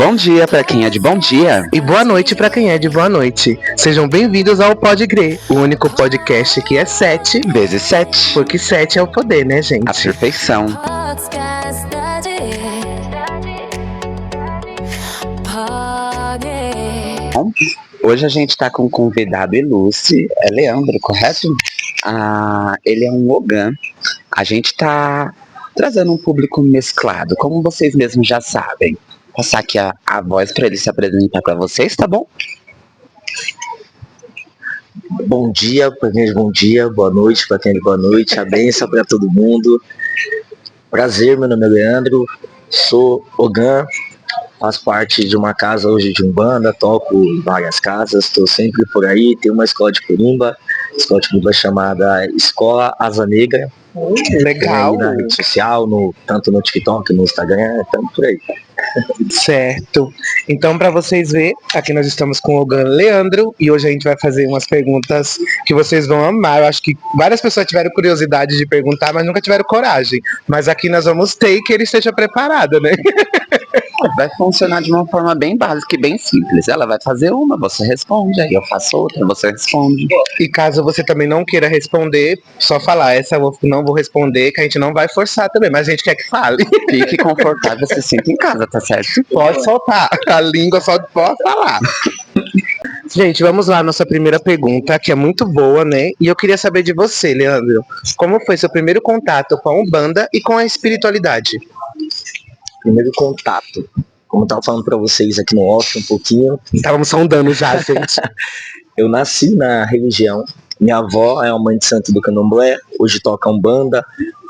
Bom dia pra quem é de bom dia. E boa noite pra quem é de boa noite. Sejam bem-vindos ao Pode Crer, o único podcast que é 7 vezes 7. Porque 7 é o poder, né, gente? A perfeição. Bom, hoje a gente tá com um convidado ilustre, é Leandro, correto? Ele é um Ogã. A gente tá trazendo um público mesclado, como vocês mesmos já sabem. Vou passar aqui a voz para ele se apresentar para vocês, tá bom? Bom dia para quem é de bom dia, boa noite para quem é de boa noite, a benção para todo mundo. Prazer, meu nome é Leandro, sou Ogã, faço parte de uma casa hoje de Umbanda, toco em várias casas, estou sempre por aí, tenho uma escola de Corimba chamada Escola Asa Negra. Legal. Aí na rede social, tanto no TikTok, no Instagram, estamos por aí. Certo. Então, para vocês verem, aqui nós estamos com o Ogã Leandro e hoje a gente vai fazer umas perguntas que vocês vão amar. Eu acho que várias pessoas tiveram curiosidade de perguntar, mas nunca tiveram coragem. Mas aqui nós vamos ter e que ele esteja preparado, né? Vai funcionar de uma forma bem básica e bem simples. Ela vai fazer uma, você responde, aí eu faço outra, você responde. E caso você também não queira responder, só falar, essa eu não vou responder, que a gente não vai forçar também, mas a gente quer que fale. Fique confortável, se sinta em casa, tá certo? Pode soltar, a língua só pode falar. Gente, vamos lá, nossa primeira pergunta, que é muito boa, né? E eu queria saber de você, Leandro, como foi seu primeiro contato com a Umbanda e com a espiritualidade? Primeiro contato, como eu estava falando para vocês aqui no off um pouquinho. Estávamos sondando já, gente. Eu nasci na religião, minha avó é uma mãe de santo do Candomblé, hoje toca Umbanda,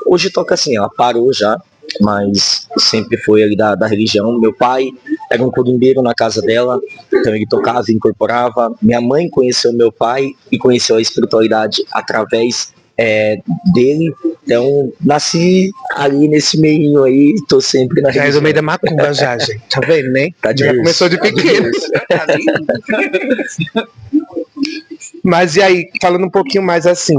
hoje toca assim, ela parou já, mas sempre foi ali da religião. Meu pai era um curimbeiro na casa dela, então ele tocava e incorporava. Minha mãe conheceu meu pai e conheceu a espiritualidade através dele, então nasci ali nesse meio aí, tô sempre na religião. Já é do meio da macumba já, gente, tá vendo, né? Tá já começou de pequeno. Mas e aí, falando um pouquinho mais assim,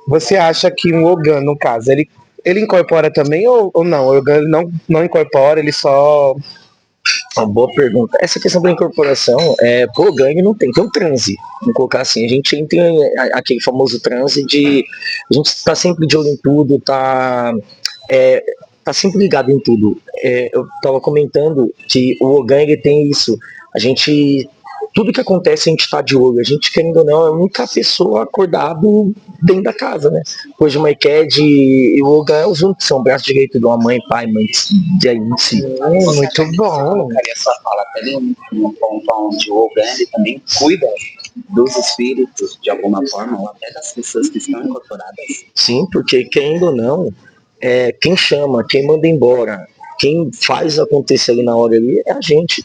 você acha que um Ogã, no caso, ele incorpora também ou não? O Ogã não incorpora, ele só... Uma boa pergunta. Essa questão da incorporação, pro Ogã não tem um transe, vamos colocar assim, a gente entra aquele famoso transe de, a gente tá sempre de olho em tudo, tá sempre ligado em tudo. Eu tava comentando que o Ogã, ele tem isso, a gente, tudo que acontece a gente tá de olho, a gente, querendo ou não, é a única pessoa acordado dentro da casa, né? Hoje uma IQED e o Ogã é os únicos, são o braço direito de uma mãe, pai, mãe de aí em si. Muito bom. Eu colocaria essa fala até no ponto onde o Ogã também cuida dos espíritos de alguma forma, ou até das pessoas que estão incorporadas. Sim, porque querendo ou não, quem chama, quem manda embora, quem faz acontecer ali na hora ali é a gente.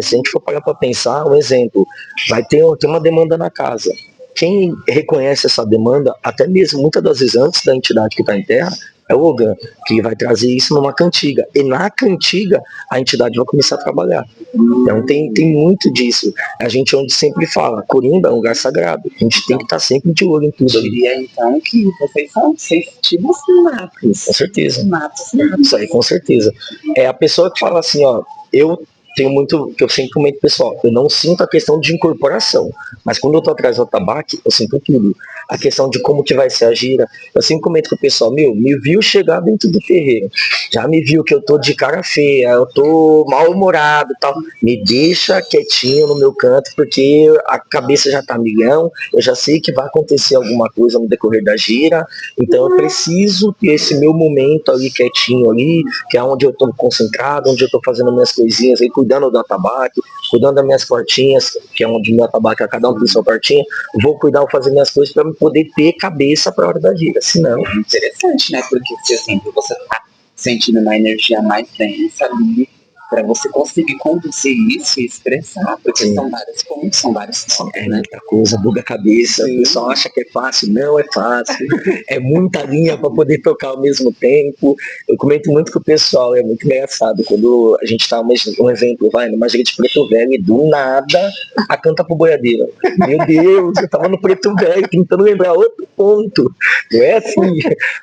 Se a gente for parar para pensar, um exemplo, vai ter uma demanda na casa. Quem reconhece essa demanda, até mesmo muitas das vezes antes da entidade que está em terra, é o Ogã, que vai trazer isso numa cantiga. E na cantiga, a entidade vai começar a trabalhar. Então tem muito disso. A gente onde sempre fala, Corimba é um lugar sagrado. A gente tem que estar sempre de olho em tudo. Eu diria então que vocês são sensitivos natos. Com certeza. Natos. Isso aí, com certeza. É a pessoa que fala assim, ó, eu tenho muito, que eu sempre comento pessoal, eu não sinto a questão de incorporação, mas quando eu tô atrás do atabaque, eu sinto tudo. A questão de como que vai ser a gira, eu sempre comento com o pessoal, me viu chegar dentro do terreiro, já me viu que eu tô de cara feia, eu tô mal-humorado e tal, me deixa quietinho no meu canto, porque a cabeça já tá milhão, eu já sei que vai acontecer alguma coisa no decorrer da gira, então eu preciso ter esse meu momento ali quietinho ali, que é onde eu tô concentrado, onde eu tô fazendo minhas coisinhas aí, cuidando do atabaque, cuidando das minhas portinhas, que é onde meu atabaque, cada um tem sua portinha, vou cuidar, vou fazer minhas coisas para poder ter cabeça para a hora da gira, senão... Interessante, né? Porque, por exemplo, você tá sentindo uma energia mais densa ali, para você conseguir conduzir isso e expressar, porque Sim. são vários pontos, são vários pontos, né? Muita coisa, buga a cabeça, o pessoal acha que é fácil, não é fácil, é muita linha para poder tocar ao mesmo tempo. Eu comento muito com o pessoal, é muito engraçado, quando a gente tá, um exemplo, vai numa gira de Preto Velho e do nada a canta pro boiadeiro. Meu Deus, eu tava no Preto Velho tentando lembrar outro ponto, não é assim,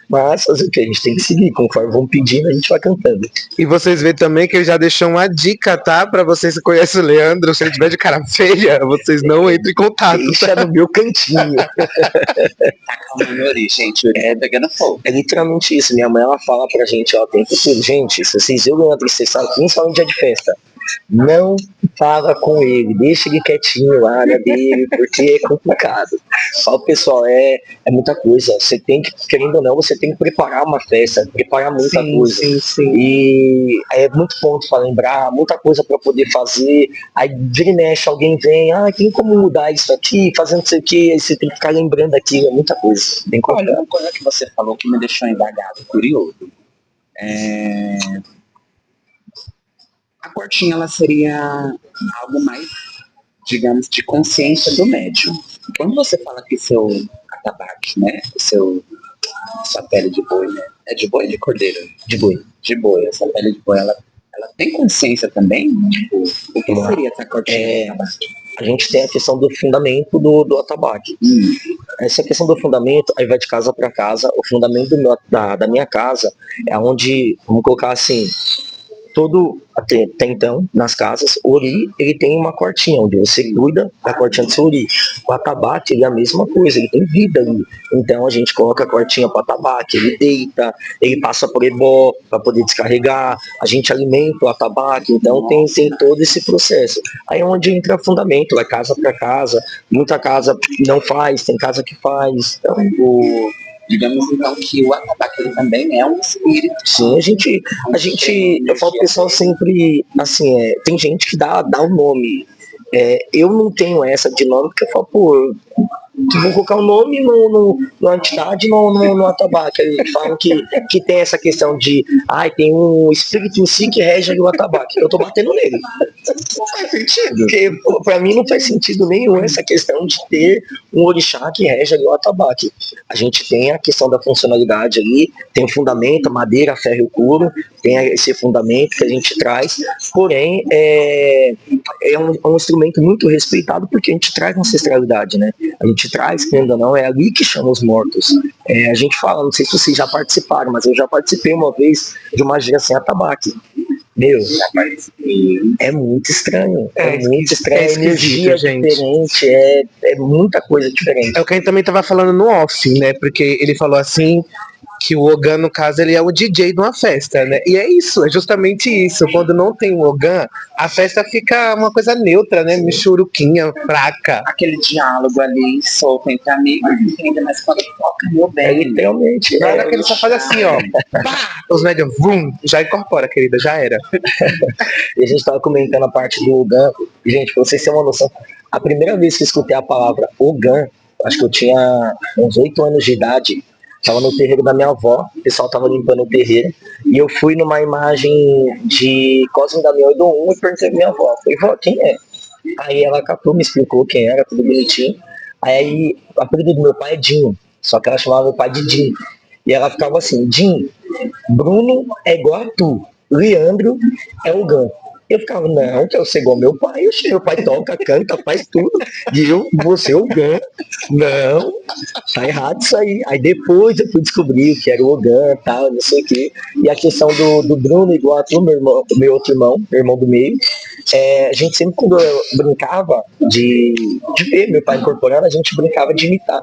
mas fazer o que? A gente tem que seguir, conforme vão pedindo a gente vai cantando. E vocês veem também que ele já deixou deixou uma dica, tá? Pra vocês que conhecem o Leandro, se ele tiver de cara feia, vocês não entrem em contato. Deixa no meu cantinho. Calma, gente, é pegando fogo. É literalmente isso. Minha mãe, ela fala pra gente, ó, tem futuro. Gente, se vocês viram o Leandro, vocês sabem, principalmente dia de festa, não fala com ele, deixa ele quietinho lá na dele, porque é complicado. Fala, pessoal, é muita coisa. Você tem que, querendo ou não, você tem que preparar uma festa, preparar muita coisa. Sim. E é muito ponto para lembrar, muita coisa para poder fazer. Aí vira e mexe, alguém vem, tem como mudar isso aqui, fazendo isso aqui, aí você tem que ficar lembrando aquilo, é muita coisa. Tem que Olha, uma coisa que você falou que me deixou indagado, curioso. A cortinha, ela seria algo mais, digamos, de consciência do médium. Quando você fala que seu atabaque, né, sua pele de boi, né, é de boi ou de cordeiro? de boi. De boi, essa pele de boi, ela tem consciência também? Tipo, o que seria essa cortinha de atabaque? A gente tem a questão do fundamento do atabaque. Essa questão do fundamento, aí vai de casa para casa. O fundamento da minha casa é onde, vamos colocar assim, até então, nas casas, o ori, ele tem uma cortinha, onde você cuida da cortinha do seu ori. O atabaque, ele é a mesma coisa, ele tem vida ali. Então a gente coloca a cortinha para o atabaque, ele deita, ele passa por ebó para poder descarregar, a gente alimenta o atabaque, então tem todo esse processo. Aí é onde entra fundamento, vai casa para casa, muita casa não faz, tem casa que faz. Então, digamos então que o atabaque ele também é um espírito. Sim, a gente eu falo pro pessoal sempre, assim, tem gente que dá o nome. Eu não tenho essa de nome, porque eu falo, pô, vou colocar o nome no entidade, no atabaque. Eles falam que tem essa questão de, tem um espírito em si que rege o atabaque. Eu tô batendo nele. Não faz sentido. Porque pra mim não faz sentido nenhum essa questão de ter um orixá que rege o atabaque. A gente tem a questão da funcionalidade ali, tem o fundamento, madeira, ferro e couro, tem esse fundamento que a gente traz, porém é um instrumento muito respeitado porque a gente traz ancestralidade, né? A gente traz, querendo ou não, é ali que chama os mortos. A gente fala, não sei se vocês já participaram, mas eu já participei uma vez de uma gira sem atabaque. Meu, é muito estranho. É muito estranho, energia gente. Diferente, é muita coisa diferente. É o que a gente também tava falando no off, né? Porque ele falou assim que o Ogan, no caso, ele é o DJ de uma festa, né? E é isso, é justamente isso. Quando não tem o Ogan, a festa fica uma coisa neutra, né? Michuruquinha, fraca. Aquele diálogo ali solto entre amigos, entende? Mas quando toca, meu bem. Literalmente. Na hora que ele só faz assim, ó. Pá, os médios, vum, já incorpora, querida, já era. E a gente tava comentando a parte do Ogan. Gente, pra vocês terem uma noção, a primeira vez que eu escutei a palavra Ogan, acho que eu tinha uns 8 anos de idade, tava no terreiro da minha avó, o pessoal tava limpando o terreiro, e eu fui numa imagem de Cosme Damião e Dom 1 e perguntei pra minha avó, falei, vó, quem é? Aí ela captou, me explicou quem era, tudo bonitinho. Aí, o apelido do meu pai é Dinho, só que ela chamava meu pai de Dinho. E ela ficava assim, Dinho, Bruno é igual a tu, Leandro é o Gan. Eu ficava, não, que eu sei igual meu pai, meu pai toca, canta, faz tudo, e eu vou ser o Gan. Não, tá errado isso aí. Aí depois eu fui descobrir que era o Ogan e tal, não sei o quê. E a questão do Bruno igual a tu, meu outro irmão, meu irmão do meio, a gente sempre, quando eu brincava de ver meu pai incorporando, a gente brincava de imitar.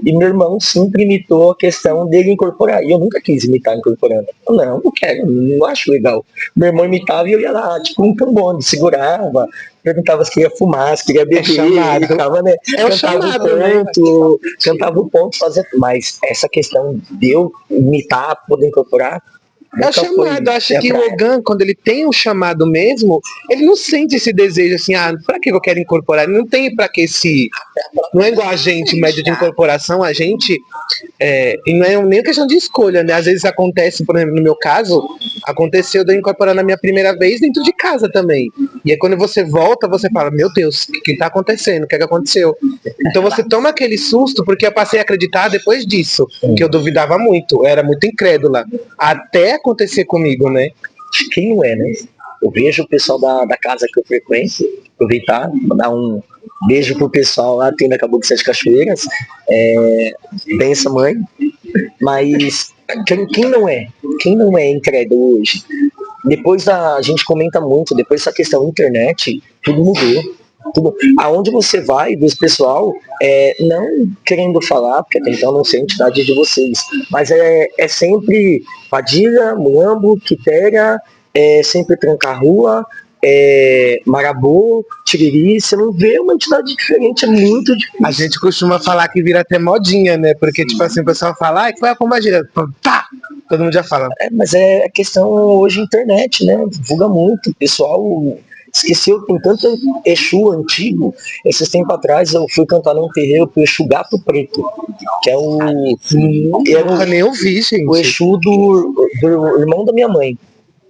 E meu irmão sempre imitou a questão dele incorporar. E eu nunca quis imitar incorporando. Não quero, não acho legal. Meu irmão imitava e eu ia lá, tipo um trombone, segurava, perguntava se queria fumar, se queria beber. Ficava, né? Cantava o ponto, fazia. Mas essa questão de eu imitar, poder incorporar, É o chamado, acho que o Ogan, quando ele tem um chamado mesmo, ele não sente esse desejo assim, pra que eu quero incorporar? Ele não tem pra que esse. Não é igual a gente, médio de incorporação, a gente. E não é nem questão de escolha, né? Às vezes acontece, por exemplo, no meu caso, aconteceu de eu incorporar na minha primeira vez dentro de casa também. E aí quando você volta, você fala, meu Deus, o que tá acontecendo? O que aconteceu? Então você toma aquele susto, porque eu passei a acreditar depois disso, que eu duvidava muito, eu era muito incrédula. Até acontecer comigo, né? Quem não é, né? Eu vejo o pessoal da casa que eu frequento, aproveitar, mandar um beijo pro pessoal lá, tem da Cabo de Sete Cachoeiras, benção mãe, mas quem não é incrédulo hoje? depois a gente comenta muito, depois dessa questão internet, tudo mudou. Tudo, aonde você vai, dos pessoal, não querendo falar, porque até então não sei a entidade de vocês, mas é sempre Padilha, Mulambo, Quitéria, sempre Trancar Rua, Marabô, Tiriri, você não vê uma entidade diferente, é muito difícil. A gente costuma falar que vira até modinha, né? Porque, tipo assim, o pessoal fala, ai, qual é a pombagira? Pá! Todo mundo já fala. Mas é a questão hoje internet, né? Divulga muito, o pessoal esqueceu, tem tanto Exu antigo. Esses tempos atrás eu fui cantar num terreiro pro Exu Gato Preto, que é o. Eu nem ouvi, gente. O Exu do irmão da minha mãe.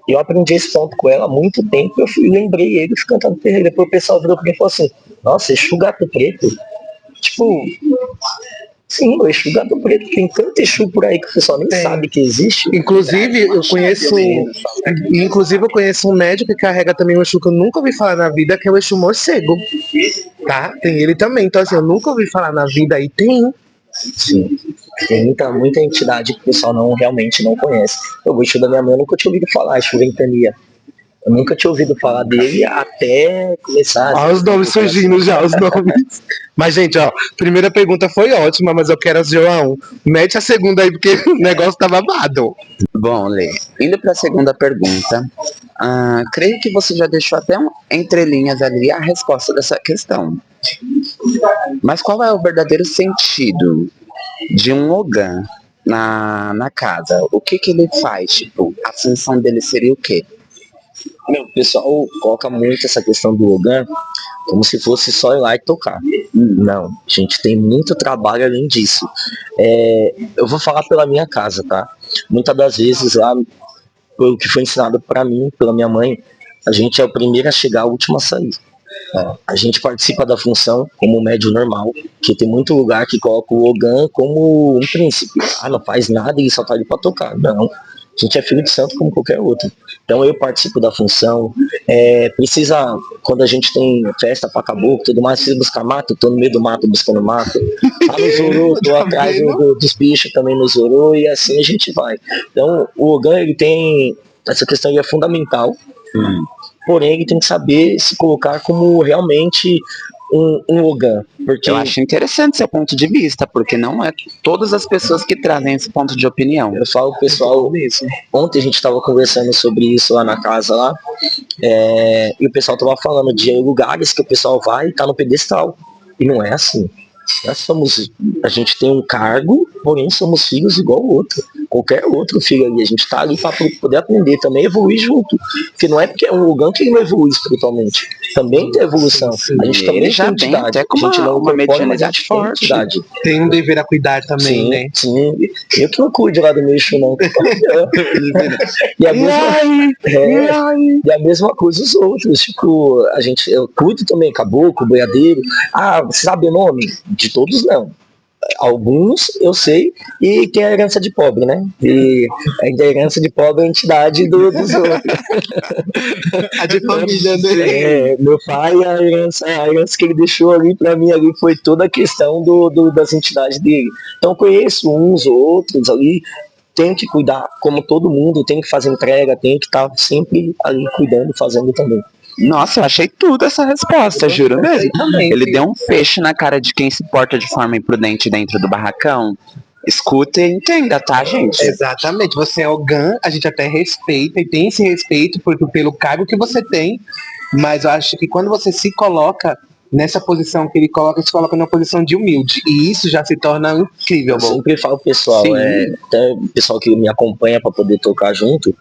Eu aprendi esse ponto com ela há muito tempo, eu lembrei ele, fui cantar no terreiro. Depois o pessoal virou pra mim e falou assim, nossa, Exu Gato Preto? Tipo, sim, o Exu Gato Preto, tem tanto Exu por aí que o pessoal nem sabe que existe. Inclusive, eu conheço um médico que carrega também um Exu que eu nunca ouvi falar na vida, que é o Exu Morcego. Tá? Tem ele também. Então, assim, eu nunca ouvi falar na vida e tem. Sim. Tem muita entidade que o pessoal realmente não conhece. O Exu da minha mãe eu nunca tinha ouvido falar, Exu Ventania. Eu nunca tinha ouvido falar dele até começar. Olha os nomes surgindo já, os nomes. Mas, gente, ó, primeira pergunta foi ótima, mas eu quero a João. Mete a segunda aí, porque o negócio tá babado. Bom, Lê, indo para a segunda pergunta, creio que você já deixou até entre linhas ali a resposta dessa questão. Mas qual é o verdadeiro sentido de um Ogã na casa? O que ele faz? Tipo, a função dele seria o quê? O pessoal coloca muito essa questão do Ogã como se fosse só ir lá e tocar. Não, a gente tem muito trabalho além disso. Eu vou falar pela minha casa, tá? Muitas das vezes lá, pelo que foi ensinado para mim, pela minha mãe, a gente é o primeiro a chegar, o último a sair. A gente participa da função como médium normal, que tem muito lugar que coloca o Ogã como um príncipe. Não faz nada e só tá ali para tocar. Não. A gente é filho de santo como qualquer outro. Então eu participo da função. Precisa, quando a gente tem festa pra caboclo, tudo mais, precisa buscar mato, tô no meio do mato buscando mato. Tá no Zorô, tô atrás dos bichos também no Zorô, e assim a gente vai. Então o Ogã, ele tem essa questão, é fundamental. Porém ele tem que saber se colocar como realmente um Ogã. Porque eu acho interessante seu ponto de vista, porque não é todas as pessoas que trazem esse ponto de opinião. Eu falo pro pessoal, ontem a gente estava conversando sobre isso lá na casa lá, e o pessoal tava falando de lugares que o pessoal vai e tá no pedestal. E não é assim. A gente tem um cargo, porém somos filhos igual o outro. Qualquer outro filho ali, a gente tá ali para poder aprender também, evoluir junto. Porque não é porque é um Ogã que ele não evolui espiritualmente. Também tem evolução. A gente também já tem até com uma mediunidade forte. Tem um dever a cuidar também, né? Sim. Eu que não cuido lá do meu Exu, não. E a mesma coisa os outros. Tipo, eu cuido também, caboclo, boiadeiro. Você sabe o nome? De todos não. Alguns eu sei, e tem a herança de pobre, né? E a herança de pobre é a entidade dos outros. A de família, né? Meu pai, a herança que ele deixou ali pra mim ali foi toda a questão das entidades dele. Então conheço uns ou outros ali, tem que cuidar, como todo mundo, tem que fazer entrega, tem que estar sempre ali cuidando, fazendo também. Nossa, eu achei tudo essa resposta, juro mesmo. Ele deu um peixe na cara de quem se porta de forma imprudente dentro do barracão. Escuta e entenda, tá, gente? Exatamente. Você é Ogã, a gente até respeita e tem esse respeito pelo cargo que você tem, mas eu acho que quando você se coloca nessa posição que ele coloca, se coloca numa posição de humilde, e isso já se torna incrível. Eu sempre falo pro pessoal, até o pessoal que me acompanha para poder tocar junto,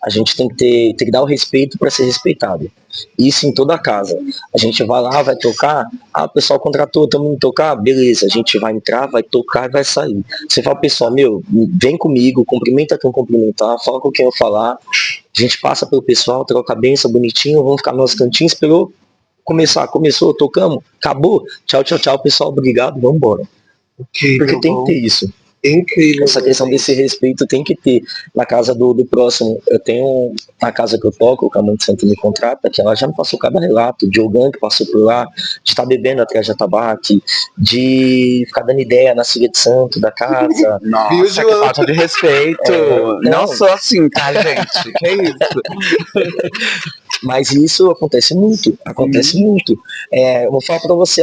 a gente tem que dar o respeito para ser respeitado. Isso em toda a casa. A gente vai lá, vai tocar, o pessoal contratou, estamos indo tocar, beleza, a gente vai entrar, vai tocar e vai sair. Você fala, pessoal, vem comigo, cumprimenta quem eu cumprimentar, fala com quem eu falar, a gente passa pelo pessoal, troca a benção, bonitinho, vamos ficar no nosso cantinho, esperou começou, tocamos, acabou, tchau, pessoal, obrigado, vamos embora. Porque tem que ter isso. Incrível. Essa questão desse respeito tem que ter na casa do próximo. Eu tenho, na casa que eu toco, que a mãe de santo me contrata, que ela já me passou cada relato de alguém que passou por lá, de estar bebendo atrás de atabaque, de ficar dando ideia na filha de santo da casa. Nossa, que falta de respeito. não. Não sou assim, tá, gente? Que isso? Mas isso acontece muito, muito. Eu vou falar pra você,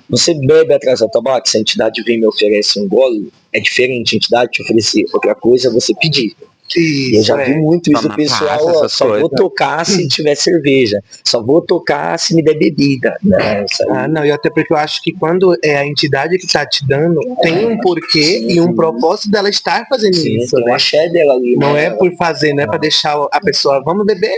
você bebe atrás do tabaco, se a entidade vem e me oferece um gole, é diferente a entidade te oferecer. Outra coisa é você pedir. Isso, Eu já vi muito isso, Tomar o pessoal, passa, essas só vou coisas. tocar se tiver cerveja, só vou tocar se me der bebida, né? Isso aí. Não, e até porque eu acho que quando é a entidade que tá te dando, tem um porquê e um propósito dela estar fazendo Sim, isso, tem né? uma axé dela ali. Não né? é por fazer, não é pra deixar a pessoa, vamos beber,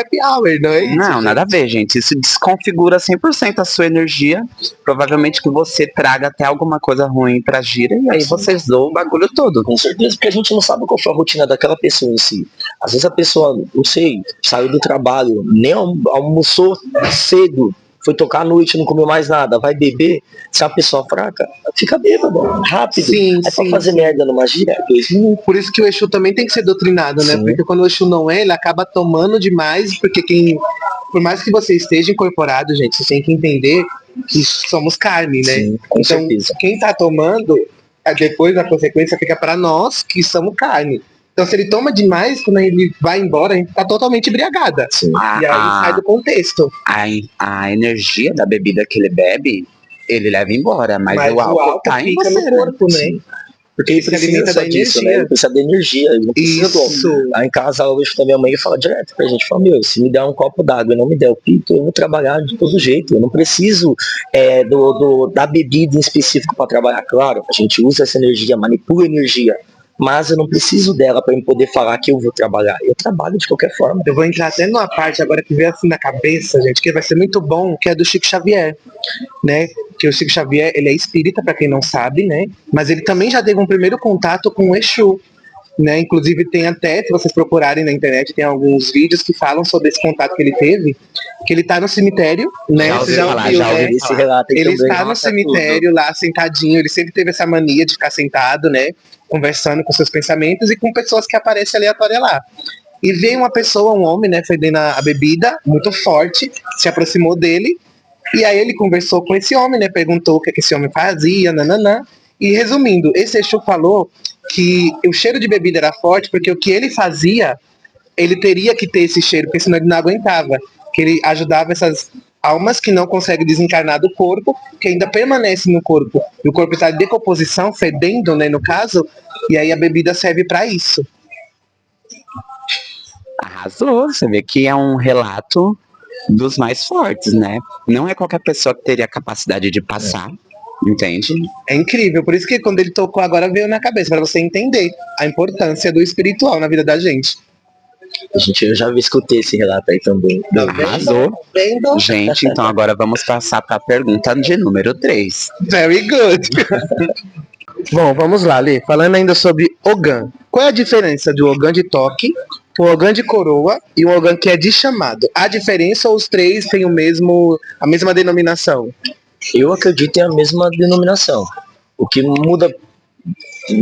happy hour, não é isso? Não, gente? nada a ver, gente. Isso desconfigura 100% a sua energia. Provavelmente que você traga até alguma coisa ruim pra gira e aí você zoa o bagulho todo. Com certeza, porque a gente não sabe qual foi a rotina daquela pessoa em si. Às vezes a pessoa, não sei, saiu do trabalho, nem almoçou cedo, foi tocar à noite, não comeu mais nada, vai beber. Se é uma pessoa fraca, fica bêbado, rápido. Sim, Aí pra sim, fazer sim. merda numa gira, 2 minutos. Por isso que o Exu também tem que ser doutrinado, né? Sim. Porque quando o Exu não é, ele acaba tomando demais, porque por mais que você esteja incorporado, gente, você tem que entender que somos carne, né? Sim, com então, certeza. quem tá tomando, depois a consequência fica para nós que somos carne. Então, se ele toma demais, quando ele vai embora, a gente tá totalmente embriagada. Sim. E aí sai do contexto. A energia da bebida que ele bebe, ele leva embora, mas o álcool tá em fica você, no corpo, né? Sim. Porque ele Ele se alimenta precisa da disso, energia. né? Ele precisa da energia, ele não precisa do Isso. álcool. Lá em casa, hoje da minha mãe fala direto pra gente, fala, se me der um copo d'água e não me der o pito, eu vou trabalhar de todo jeito. Eu não preciso da bebida em específico para trabalhar. Claro, a gente usa essa energia, manipula a energia, mas eu não preciso dela para eu poder falar que eu vou trabalhar. Eu trabalho de qualquer forma. Eu vou entrar até numa parte agora que veio assim na cabeça, gente, que vai ser muito bom, que é do Chico Xavier, né? Que o Chico Xavier, ele é espírita, para quem não sabe, né? Mas ele também já teve um primeiro contato com o Exu, né? Inclusive tem até, se vocês procurarem na internet, tem alguns vídeos que falam sobre esse contato que ele teve, que ele tá no cemitério, né? Já Você ouvi já falar, ouviu, já né? ouvi Esse relato aí Ele também. está no Nossa, cemitério lá sentadinho, ele sempre teve essa mania de ficar sentado, né? Conversando com seus pensamentos e com pessoas que aparecem aleatórias lá. E veio uma pessoa, um homem, né, fedendo a bebida, muito forte, se aproximou dele, e aí ele conversou com esse homem, né, perguntou o que esse homem fazia, nananã. E resumindo, esse Exu falou que o cheiro de bebida era forte porque o que ele fazia, ele teria que ter esse cheiro, porque senão ele não aguentava. Que ele ajudava essas almas que não conseguem desencarnar do corpo, que ainda permanecem no corpo. E o corpo está em decomposição, fedendo, né, no caso, e aí a bebida serve para isso. Arrasou, você vê que é um relato dos mais fortes, né? Não é qualquer pessoa que teria a capacidade de passar, entende? É incrível, por isso que quando ele tocou agora veio na cabeça, para você entender a importância do espiritual na vida da gente. Eu já escutei esse relato aí também. Arrasou. Vendo? Gente, então agora vamos passar para a pergunta de número 3. Very good. Bom, vamos lá, Lê. Falando ainda sobre Ogã. Qual é a diferença do Ogã de toque, o Ogã de coroa e o Ogã que é de chamado? Há diferença ou os três têm a mesma denominação? Eu acredito em a mesma denominação. O que muda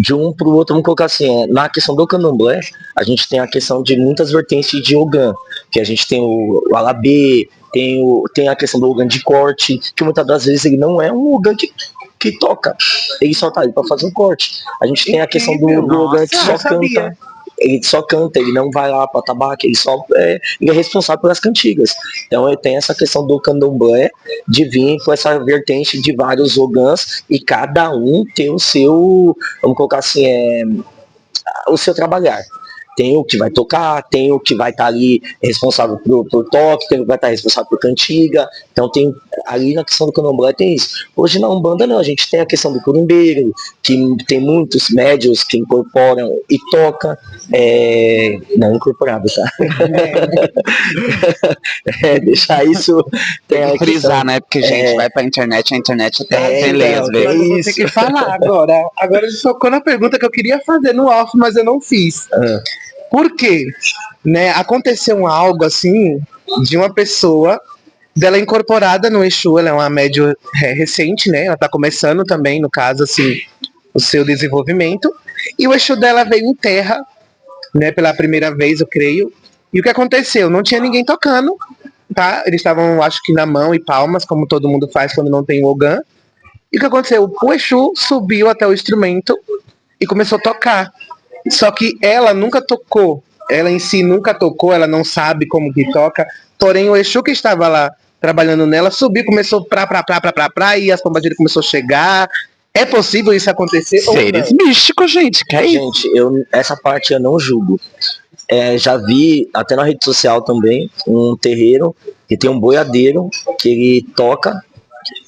de um para o outro, vamos colocar assim, na questão do candomblé, a gente tem a questão de muitas vertentes de Ogã, que a gente tem o Alabê, tem a questão do Ogã de corte, que muitas das vezes ele não é um Ogã que toca, ele só tá ali para fazer um corte. A gente tem a questão do Ogã que só canta. Ele só canta, ele não vai lá para tabaco, ele é responsável pelas cantigas. Então ele tem essa questão do candomblé de vir com essa vertente de vários ogãs e cada um tem o seu, vamos colocar assim, o seu trabalhar. Tem o que vai tocar, tem o que vai estar ali responsável por toque, tem o que vai estar responsável por cantiga. Então tem ali na questão do candomblé tem isso. Hoje na Umbanda não, a gente tem a questão do curumbeiro, que tem muitos médios que incorporam e toca, não incorporado, tá? Deixar isso. Tem que frisar, né? Porque, gente, vai pra internet, a internet até tem lei às Mas eu vou vezes. ter que falar agora. Agora ele tocou na pergunta que eu queria fazer no off, mas eu não fiz. Por quê? Né, aconteceu algo assim de uma pessoa dela incorporada no Exu, ela é uma médium recente, né? Ela tá começando também, no caso, assim, o seu desenvolvimento. E o Exu dela veio em terra, né, pela primeira vez, eu creio. E o que aconteceu? Não tinha ninguém tocando, tá? Eles estavam, acho que na mão e palmas, como todo mundo faz quando não tem o Ogã. E o que aconteceu? O Exu subiu até o instrumento e começou a tocar. Só que ela nunca tocou. Ela em si nunca tocou, ela não sabe como que toca. Porém, o Exu que estava lá trabalhando nela subiu, começou e as pombas dele começou a chegar. É possível isso acontecer? Seres místicos, gente, que é isso? Gente, essa parte eu não julgo. Já vi, até na rede social também, um terreiro que tem um boiadeiro que ele toca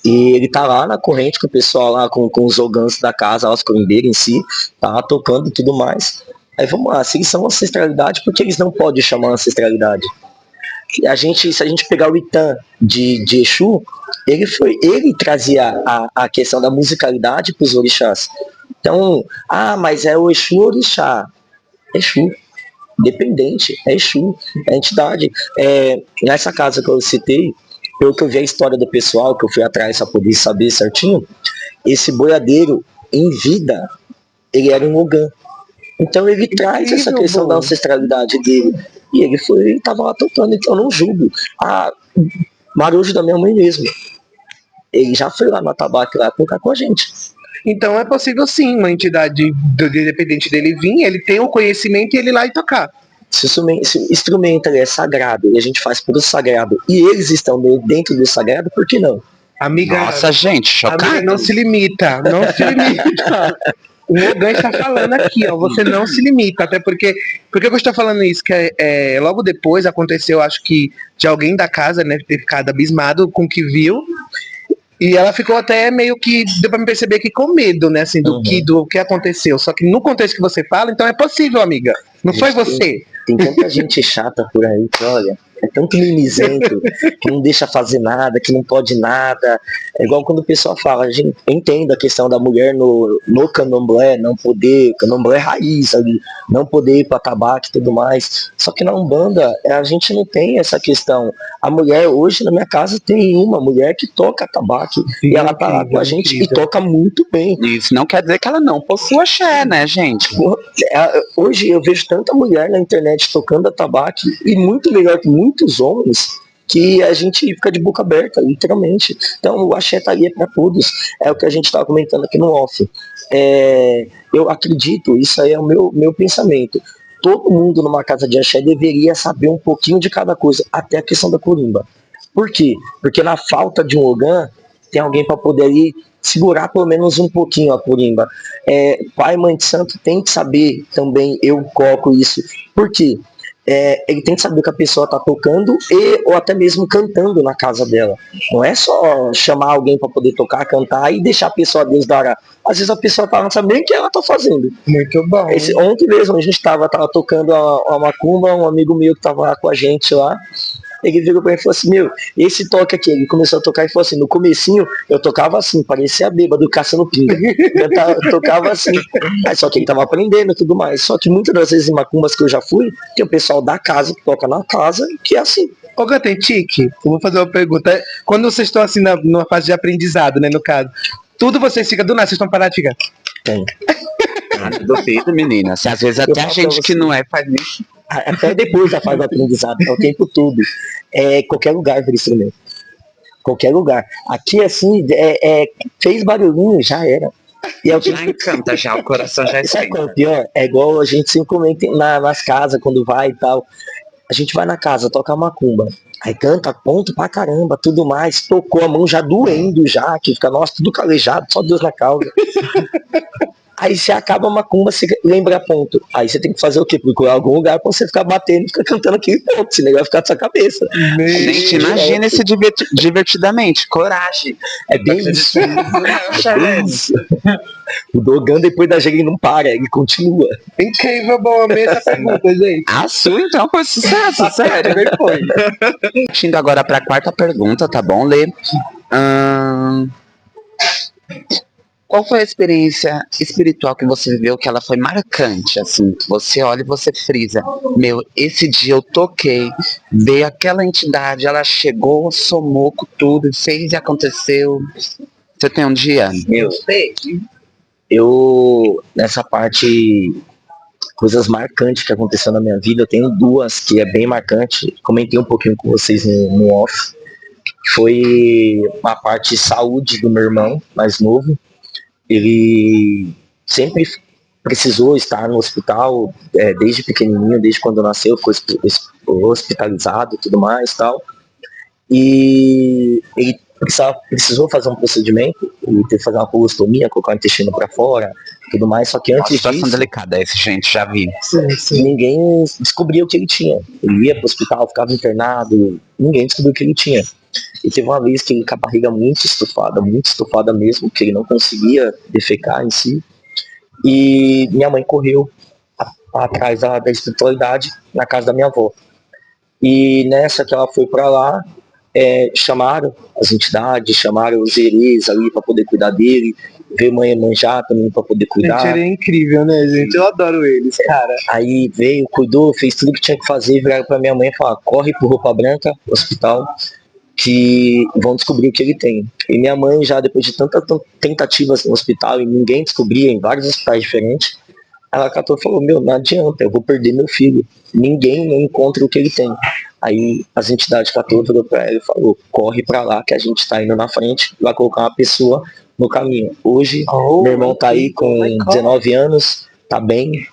e ele tá lá na corrente com o pessoal lá, com os ogãs da casa, os corimbeiros em si, tá tocando e tudo mais. Aí vamos lá, se eles são ancestralidade, por que eles não podem chamar ancestralidade? Se a gente pegar o Itã de Exu, ele trazia a questão da musicalidade para os orixás. Então, mas é o Exu orixá. Exu. Dependente, é Exu, é entidade. Nessa casa que eu citei, pelo que eu vi a história do pessoal, que eu fui atrás para poder saber certinho, esse boiadeiro, em vida, ele era um Ogã. Então ele traz essa questão da ancestralidade dele. E ele estava lá tocando, então eu não julgo. Marujo da minha mãe mesmo. Ele já foi lá no atabaque lá tocar com a gente. Então é possível sim, uma entidade independente dele vir, ele tem o conhecimento e ele ir lá e tocar. Se o instrumento é sagrado e a gente faz por o sagrado e eles estão dentro do sagrado, por que não? Amiga, nossa, gente, chocado. Amiga, não se limita, não se limita. O Ogã está falando aqui, ó, você não se limita, até porque eu estou falando isso, que logo depois aconteceu, acho que de alguém da casa, né, ter ficado abismado com o que viu, e ela ficou até meio que, deu pra me perceber que com medo, né, assim, do que aconteceu, só que no contexto que você fala, então é possível, amiga, não foi você. Tem tanta gente chata por aí que, olha, é tanto mimizento que não deixa fazer nada, que não pode nada. É igual quando o pessoal fala, a gente entende a questão da mulher no candomblé, não poder, candomblé raiz ali, não poder ir para tabaco e tudo mais. Só que na Umbanda, a gente não tem essa questão. A mulher, hoje na minha casa, tem uma mulher que toca tabaco e ela tá lá com a gente e toca muito bem. Isso não quer dizer que ela não possua axé, né, gente? Hoje eu vejo tanta mulher na internet tocando atabaque e muito melhor que muitos homens, que a gente fica de boca aberta, literalmente. Então o axé tá ali para todos. É o que a gente estava comentando aqui no off. Eu acredito, isso aí é o meu pensamento. Todo mundo numa casa de axé deveria saber um pouquinho de cada coisa, até a questão da corimba. Por quê? Porque na falta de um Ogã, tem alguém para poder ali segurar pelo menos um pouquinho a corimba. Pai, mãe de santo tem que saber também, eu coloco isso. Por quê? Ele tem que saber que a pessoa está tocando ou até mesmo cantando na casa dela. Não é só chamar alguém para poder tocar, cantar e deixar a pessoa a Deus dará. Às vezes a pessoa não sabe nem o que ela está fazendo. Muito bom. Ontem mesmo a gente estava tocando a macumba, um amigo meu que estava lá com a gente lá, ele virou pra mim e falou assim, esse toque aqui, ele começou a tocar e falou assim, no comecinho eu tocava assim, parecia bêbado, caçando pinga. Eu tocava assim, só que ele tava aprendendo e tudo mais. Só que muitas das vezes em macumbas que eu já fui, tem o pessoal da casa que toca na casa, que é assim. Ogã, tem tique? Eu vou fazer uma pergunta. Quando vocês estão assim numa fase de aprendizado, né, no caso, tudo vocês ficam do nada, vocês estão parados de ficar? Tem. Duvido, menina. Se às vezes até a gente que não faz isso. Até depois da fase do aprendizado, é o tempo todo. Qualquer lugar vira instrumento. Qualquer lugar. Aqui, assim, fez barulhinho, já era. E já encanta, já, o coração já sabe qual é o pior? É igual a gente sempre comenta nas casas, quando vai e tal. A gente vai na casa, toca macumba. Aí canta ponto pra caramba, tudo mais. Tocou a mão já doendo, já, que fica, nossa, tudo calejado, só Deus na causa. Aí você acaba a macumba, você lembra ponto. Aí você tem que fazer o quê? Procurar algum lugar pra você ficar batendo e ficar cantando aquele ponto, senão vai ficar na sua cabeça. Gente, imagina esse divertidamente, coragem. É bem isso. É isso. O Dogan, depois da gente, não para, ele continua. Incrível, bom, amei essa pergunta, gente. A sua, então, foi sucesso, sério. Foi. Indo agora pra quarta pergunta, tá bom, Lê? Qual foi a experiência espiritual que você viveu que ela foi marcante, assim, que você olha e você frisa, esse dia eu toquei, veio aquela entidade, ela chegou, somou com tudo, fez e aconteceu. Você tem um dia? Teve. nessa parte, coisas marcantes que aconteceu na minha vida, eu tenho duas que é bem marcante. Comentei um pouquinho com vocês no off. Foi a parte de saúde do meu irmão mais novo. Ele sempre precisou estar no hospital, desde pequenininho, desde quando nasceu, foi hospitalizado e tudo mais, tal. E ele precisou fazer um procedimento, ele teve que fazer uma colostomia, colocar o intestino para fora, tudo mais, só que Uma antes situação disso, delicada essa, gente, já vi. ninguém descobriu o que ele tinha. Ele ia pro hospital, ficava internado, ninguém descobriu o que ele tinha. E teve uma vez que ele com a barriga muito estufada mesmo, que ele não conseguia defecar em si. E minha mãe correu atrás da espiritualidade na casa da minha avó. E nessa que ela foi para lá, chamaram as entidades, chamaram os herês ali para poder cuidar dele, veio mãe manjar também para poder cuidar. Gente, ele é incrível, né, gente? Eu adoro eles, cara. Aí veio, cuidou, fez tudo que tinha que fazer, viraram para minha mãe e falaram: corre pro Roupa Branca, hospital, que vão descobrir o que ele tem. E minha mãe, já depois de tantas tentativas no hospital e ninguém descobria, em vários hospitais diferentes, ela catou e falou: meu, não adianta, eu vou perder meu filho, ninguém encontra o que ele tem. Aí as entidades catou, virou pra ela e falou: corre pra lá que a gente tá indo na frente, vai colocar uma pessoa no caminho. Hoje, meu irmão tá aí com 19 anos, tá bem,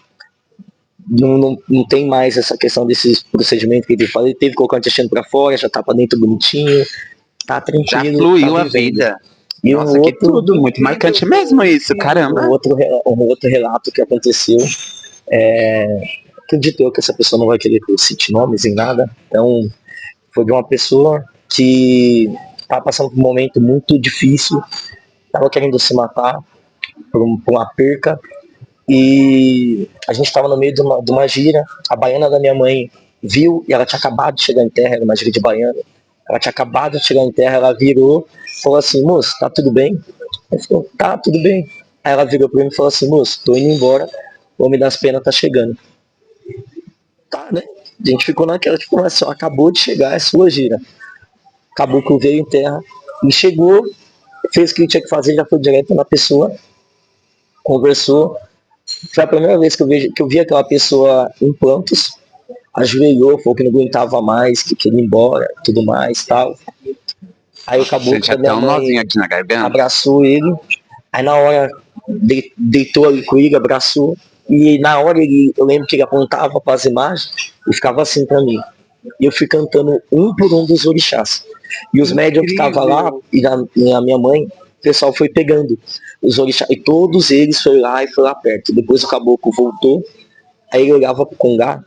não tem mais essa questão desses procedimentos que ele faz. Ele teve que colocar o intestino pra fora, já tá pra dentro bonitinho, tá tranquilo. Já fluiu tá a vida. E Nossa, que tudo, muito marcante mesmo isso, caramba. Um outro relato que aconteceu, acredito eu que essa pessoa não vai querer que eu cite nomes em nada, então foi de uma pessoa que estava passando por um momento muito difícil, estava querendo se matar por uma perca, e a gente estava no meio de uma gira, a baiana da minha mãe viu, e ela tinha acabado de chegar em terra, era uma gira de baiana, ela tinha acabado de chegar em terra, ela virou, falou assim: moço, tá tudo bem? Eu falei: tá, tudo bem. Aí ela virou pra mim e falou assim: moço, tô indo embora, o Homem das Penas tá chegando. Tá, né? A gente ficou naquela, tipo, assim, acabou de chegar, é sua gira. Acabou que eu veio em terra, e chegou, fez o que ele tinha que fazer, já foi direto na pessoa, conversou. Foi a primeira vez que eu vi aquela pessoa em plantos, ajoelhou, falou que não aguentava mais, que queria ir embora, tudo mais, tal. Aí acabou Gente, que a minha até um mãe nozinho aqui na garganta. abraçou ele, aí na hora deitou ali com ele, abraçou, e na hora eu lembro que ele apontava para as imagens e ficava assim para mim. E eu fui cantando um por um dos orixás. E os médiums que estavam lá, e a minha mãe, o pessoal foi pegando os orixás, e todos eles foram lá e foi lá perto. Depois o caboclo voltou, aí ele olhava pro Congá,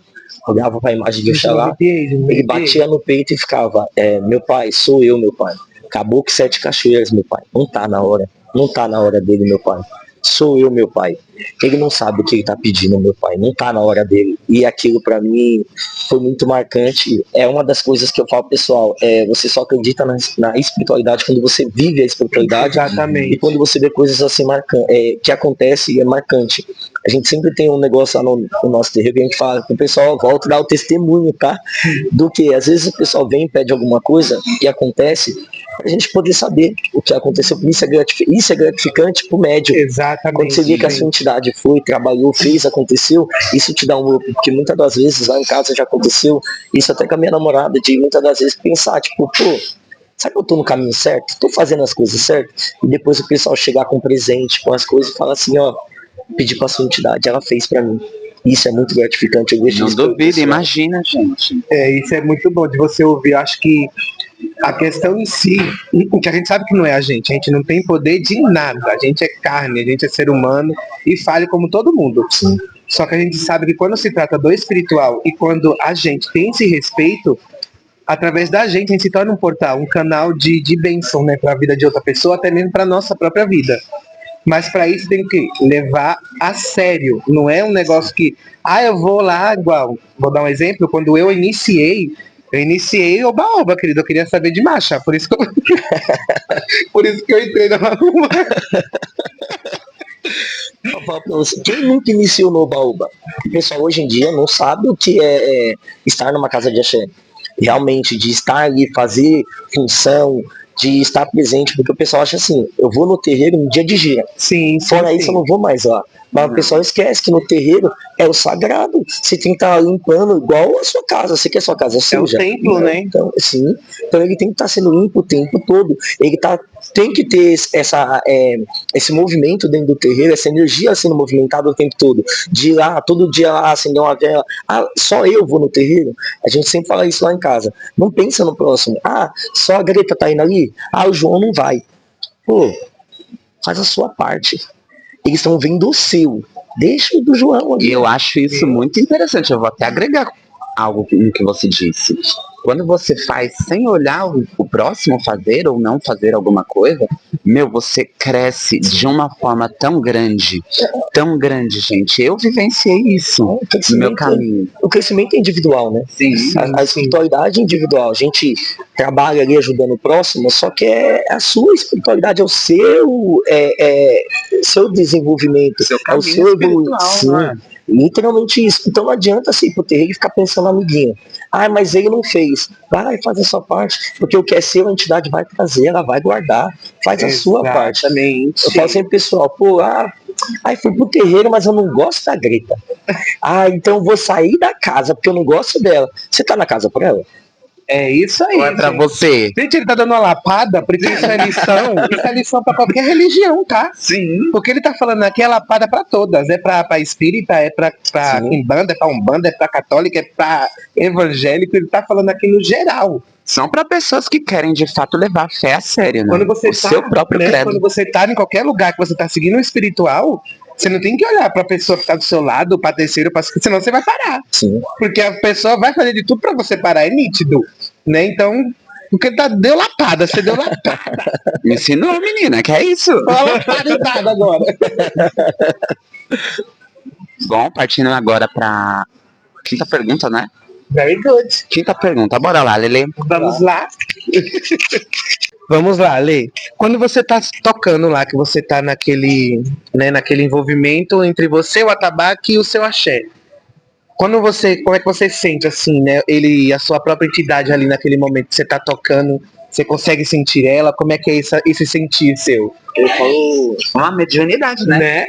olhava para a imagem de Oxalá, ele batia no peito e ficava: meu pai, sou eu, meu pai. Caboclo Sete Cachoeiras, meu pai. Não tá na hora. Não tá na hora dele, meu pai. Sou eu, meu pai. Ele não sabe o que ele tá pedindo, meu pai. Não tá na hora dele. E aquilo para mim foi muito marcante. É uma das coisas que eu falo, pessoal, você só acredita na espiritualidade quando você vive a espiritualidade. Exatamente. E quando você vê coisas assim que acontecem e é marcante. A gente sempre tem um negócio lá no nosso terreiro que a gente fala que o pessoal volta e dá o testemunho, tá? Do que às vezes o pessoal vem e pede alguma coisa e acontece, pra gente poder saber o que aconteceu. Isso é gratificante pro médium. Exatamente. Quando você vê que a sua entidade foi, trabalhou, fez, aconteceu, isso te dá um up, porque muitas das vezes lá em casa já aconteceu, isso até com a minha namorada, de muitas das vezes pensar, tipo, pô, será que eu tô no caminho certo? Tô fazendo as coisas certas? E depois o pessoal chegar com presente, com as coisas e falar assim: ó, pedi pra sua entidade, ela fez pra mim. Isso é muito gratificante. Eu Não duvido, imagina, gente. Isso é muito bom de você ouvir. Eu acho que a questão em si, que a gente sabe que não é a gente não tem poder de nada, a gente é carne, a gente é ser humano e falha como todo mundo. Sim. Só que a gente sabe que quando se trata do espiritual e quando a gente tem esse respeito, através da gente a gente se torna um portal, um canal de bênção, né, para a vida de outra pessoa, até mesmo para nossa própria vida. Mas para isso tem que levar a sério. Não é um negócio que, eu vou lá, igual. Vou dar um exemplo. Quando eu iniciei oba-oba, querido. Eu queria saber de marcha. Por isso que eu, por isso que eu entrei na Macumba. Quem nunca iniciou no Oba-Oba? O pessoal hoje em dia não sabe o que é estar numa casa de axé. Realmente, de estar ali, fazer função, de estar presente, porque o pessoal acha assim, eu vou no terreiro no dia de gira. Sim, Fora isso, eu não vou mais lá. Mas o pessoal esquece que no terreiro é o sagrado. Você tem que estar limpando igual a sua casa. Você quer a sua casa suja? É o templo, não, né? Então, sim. Então ele tem que estar sendo limpo o tempo todo. Tem que ter esse movimento dentro do terreiro, essa energia sendo movimentada o tempo todo. De ir lá, todo dia lá, acender uma vela. Ah, só eu vou no terreiro? A gente sempre fala isso lá em casa. Não pensa no próximo. Ah, só a Greta tá indo ali? Ah, o João não vai. Pô, faz a sua parte. Eles estão vendo o seu. Deixa o do João ali. E eu acho isso muito interessante. Eu vou até agregar algo no que você disse. Quando você faz sem olhar o próximo fazer ou não fazer alguma coisa, você cresce de uma forma tão grande, gente. Eu vivenciei isso no meu caminho. O crescimento é individual, né? Sim. A espiritualidade é individual. A gente trabalha ali ajudando o próximo, só que é a sua espiritualidade, é o seu desenvolvimento, é o seu evolução. Sim, literalmente isso. Então não adianta assim pro terreiro ficar pensando no amiguinho. Ah, mas ele não fez. Vai fazer a sua parte, porque o que é seu a entidade vai trazer, ela vai guardar. Faz a sua parte. Eu falo sempre, pessoal, fui pro terreiro, mas eu não gosto da Greta. Então eu vou sair da casa porque eu não gosto dela. Você tá na casa por ela? É isso aí. Ou é pra você? Gente, ele tá dando uma lapada, porque isso é lição pra qualquer religião, tá? Sim. Porque ele tá falando aqui é lapada pra todas. É pra espírita, é pra quimbanda, é pra umbanda, é pra católica, é pra evangélico. Ele tá falando aqui no geral. São para pessoas que querem de fato levar a fé a sério, né? Quando você seu próprio credo. Quando você tá em qualquer lugar que você tá seguindo o espiritual, você não tem que olhar pra pessoa que tá do seu lado, pra terceiro, senão você vai parar. Sim. Porque a pessoa vai fazer de tudo pra você parar, é nítido, né? Então, porque deu lapada, você deu lapada. Me ensinou, menina, que é isso? Olha a lapada agora. Bom, partindo agora pra quinta pergunta, né? Very good. Quinta pergunta, bora lá, Lele. Vamos lá. Vamos lá, Lê. Quando você tá tocando lá, que você tá naquele envolvimento entre você, o atabaque e o seu axé. Como é que você sente, assim, né? A sua própria entidade ali naquele momento que você tá tocando, você consegue sentir ela? Como é que é esse sentir seu? Eu falo uma mediunidade, né?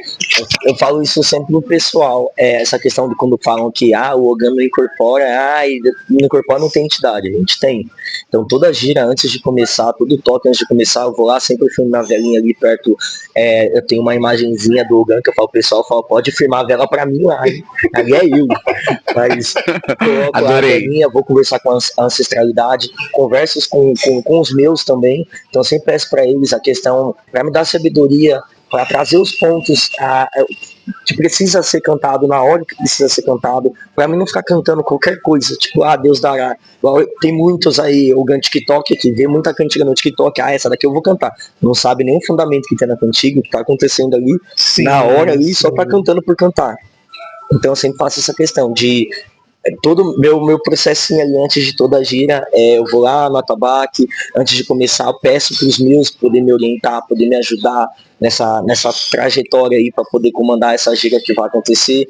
Eu falo isso sempre no pessoal. Essa questão de quando falam que o Ogã não incorpora, e não incorpora, não tem entidade. A gente tem. Então toda gira antes de começar, todo toque antes de começar, eu vou lá, sempre filmo na velinha ali perto. Eu tenho uma imagenzinha do Ogã que eu falo pro pessoal, pode firmar a vela pra mim lá. Ali é eu. Mas coloco a velinha, vou conversar com a ancestralidade, converso com os meus também. Então eu sempre peço pra eles a questão, pra me dar sabedoria, para trazer os pontos que precisa ser cantado na hora que precisa ser cantado, para mim não ficar cantando qualquer coisa, tipo, Deus dará. Tem muitos aí, o TikTok que vê muita cantiga no TikTok, essa daqui eu vou cantar. Não sabe nem o fundamento que tem na cantiga, o que tá acontecendo ali, na hora ali, só tá cantando por cantar. Então eu sempre faço essa questão de todo meu processinho ali antes de toda a gira, eu vou lá no atabaque, antes de começar eu peço para os meus poder me orientar, poder me ajudar nessa trajetória aí para poder comandar essa gira que vai acontecer.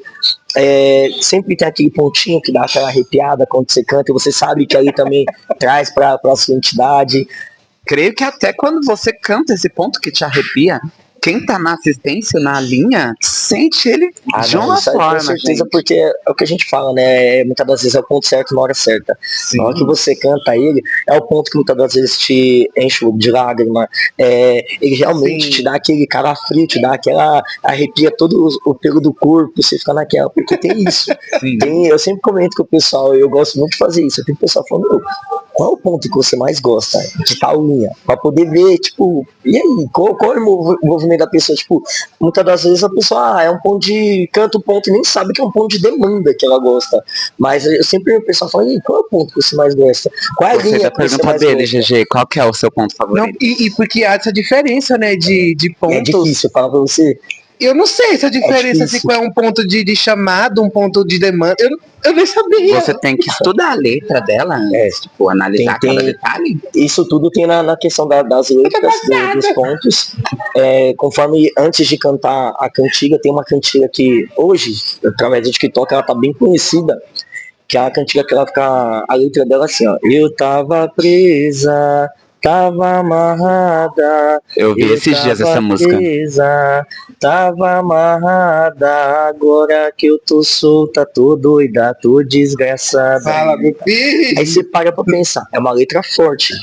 Sempre tem aquele pontinho que dá aquela arrepiada quando você canta, e você sabe que ali também traz para a sua entidade. Creio que até quando você canta esse ponto que te arrepia, quem tá na assistência, na linha, sente ele de uma forma. Com certeza, gente. Porque é o que a gente fala, né? Muitas das vezes é o ponto certo na hora certa. Sim. Na hora que você canta ele, é o ponto que muitas das vezes te enche de lágrima. Ele realmente te dá aquele calafrio, te dá aquela arrepia todo o pelo do corpo, você fica naquela, porque tem isso. Eu sempre comento com o pessoal, eu gosto muito de fazer isso. Tem pessoal falando, qual é o ponto que você mais gosta de tal linha? Pra poder ver, tipo, e aí, qual é o movimento da pessoa? Tipo, muitas das vezes a pessoa é um ponto de canta o ponto e nem sabe que é um ponto de demanda que ela gosta. Mas eu sempre o pessoal fala, e qual é o ponto que você mais gosta? Qual é a linha que você mais dele, gosta? GG, qual que é o seu ponto favorito? Não, e porque há essa diferença, né, de pontos. É difícil falar pra você. Eu não sei essa diferença, se qual é um ponto de chamado, um ponto de demanda. Eu nem sabia. Você tem que estudar a letra dela, tipo, analisar cada detalhe. Isso tudo tem na questão das letras, dos pontos. Conforme antes de cantar a cantiga, tem uma cantiga que hoje, através do TikTok, ela tá bem conhecida. Que é a cantiga que ela fica, a letra dela assim, ó. Eu tava presa tava amarrada. Eu vi esses dias essa música. Presa, tava amarrada, agora que eu tô solta, tô doida, tô desgraçada. Fala, meu filho. Aí você para pra pensar, é uma letra forte,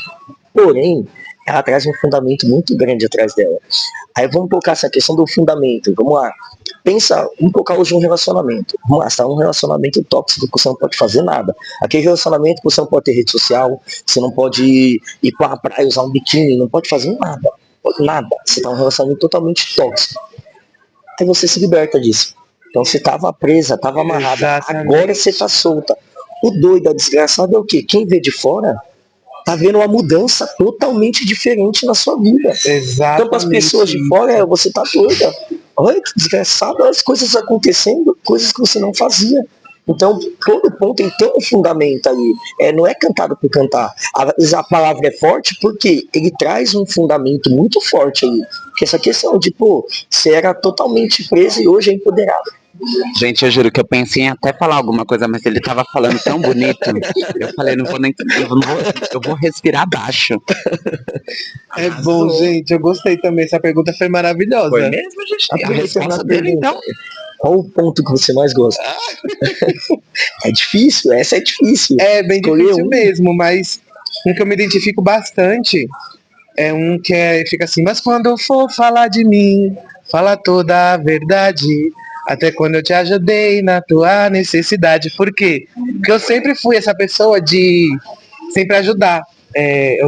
porém, ela traz um fundamento muito grande atrás dela. Aí vamos colocar essa questão do fundamento, vamos lá. Pensa, vamos colocar hoje um relacionamento. Vamos lá, você tá num relacionamento tóxico que você não pode fazer nada. Aquele relacionamento que você não pode ter rede social, você não pode ir pra praia, usar um biquíni, não pode fazer nada. Nada. Você tá num relacionamento totalmente tóxico. Aí você se liberta disso. Então você tava presa, tava amarrada. Exatamente. Agora você tá solta. O doido, a desgraçada é o quê? Quem vê de fora tá vendo uma mudança totalmente diferente na sua vida. Exatamente. Então, para as pessoas de fora, você tá doida. Olha que desgraçado, as coisas acontecendo, coisas que você não fazia. Então, todo ponto tem um fundamento ali. Não é cantado por cantar. A palavra é forte porque ele traz um fundamento muito forte aí. Que essa questão de, você era totalmente preso e hoje é empoderado. Gente, eu juro que eu pensei em até falar alguma coisa, mas ele tava falando tão bonito. Eu falei, não vou nem. Eu vou respirar baixo. É bom, gente. Eu gostei também. Essa pergunta foi maravilhosa. Foi mesmo, gente? A resposta dele, então. Qual o ponto que você mais gosta? É difícil, essa é difícil. É bem difícil mesmo, mas um que eu me identifico bastante é um que fica assim, mas quando eu for falar de mim, fala toda a verdade, até quando eu te ajudei na tua necessidade. Por quê? Porque eu sempre fui essa pessoa de sempre ajudar. Eu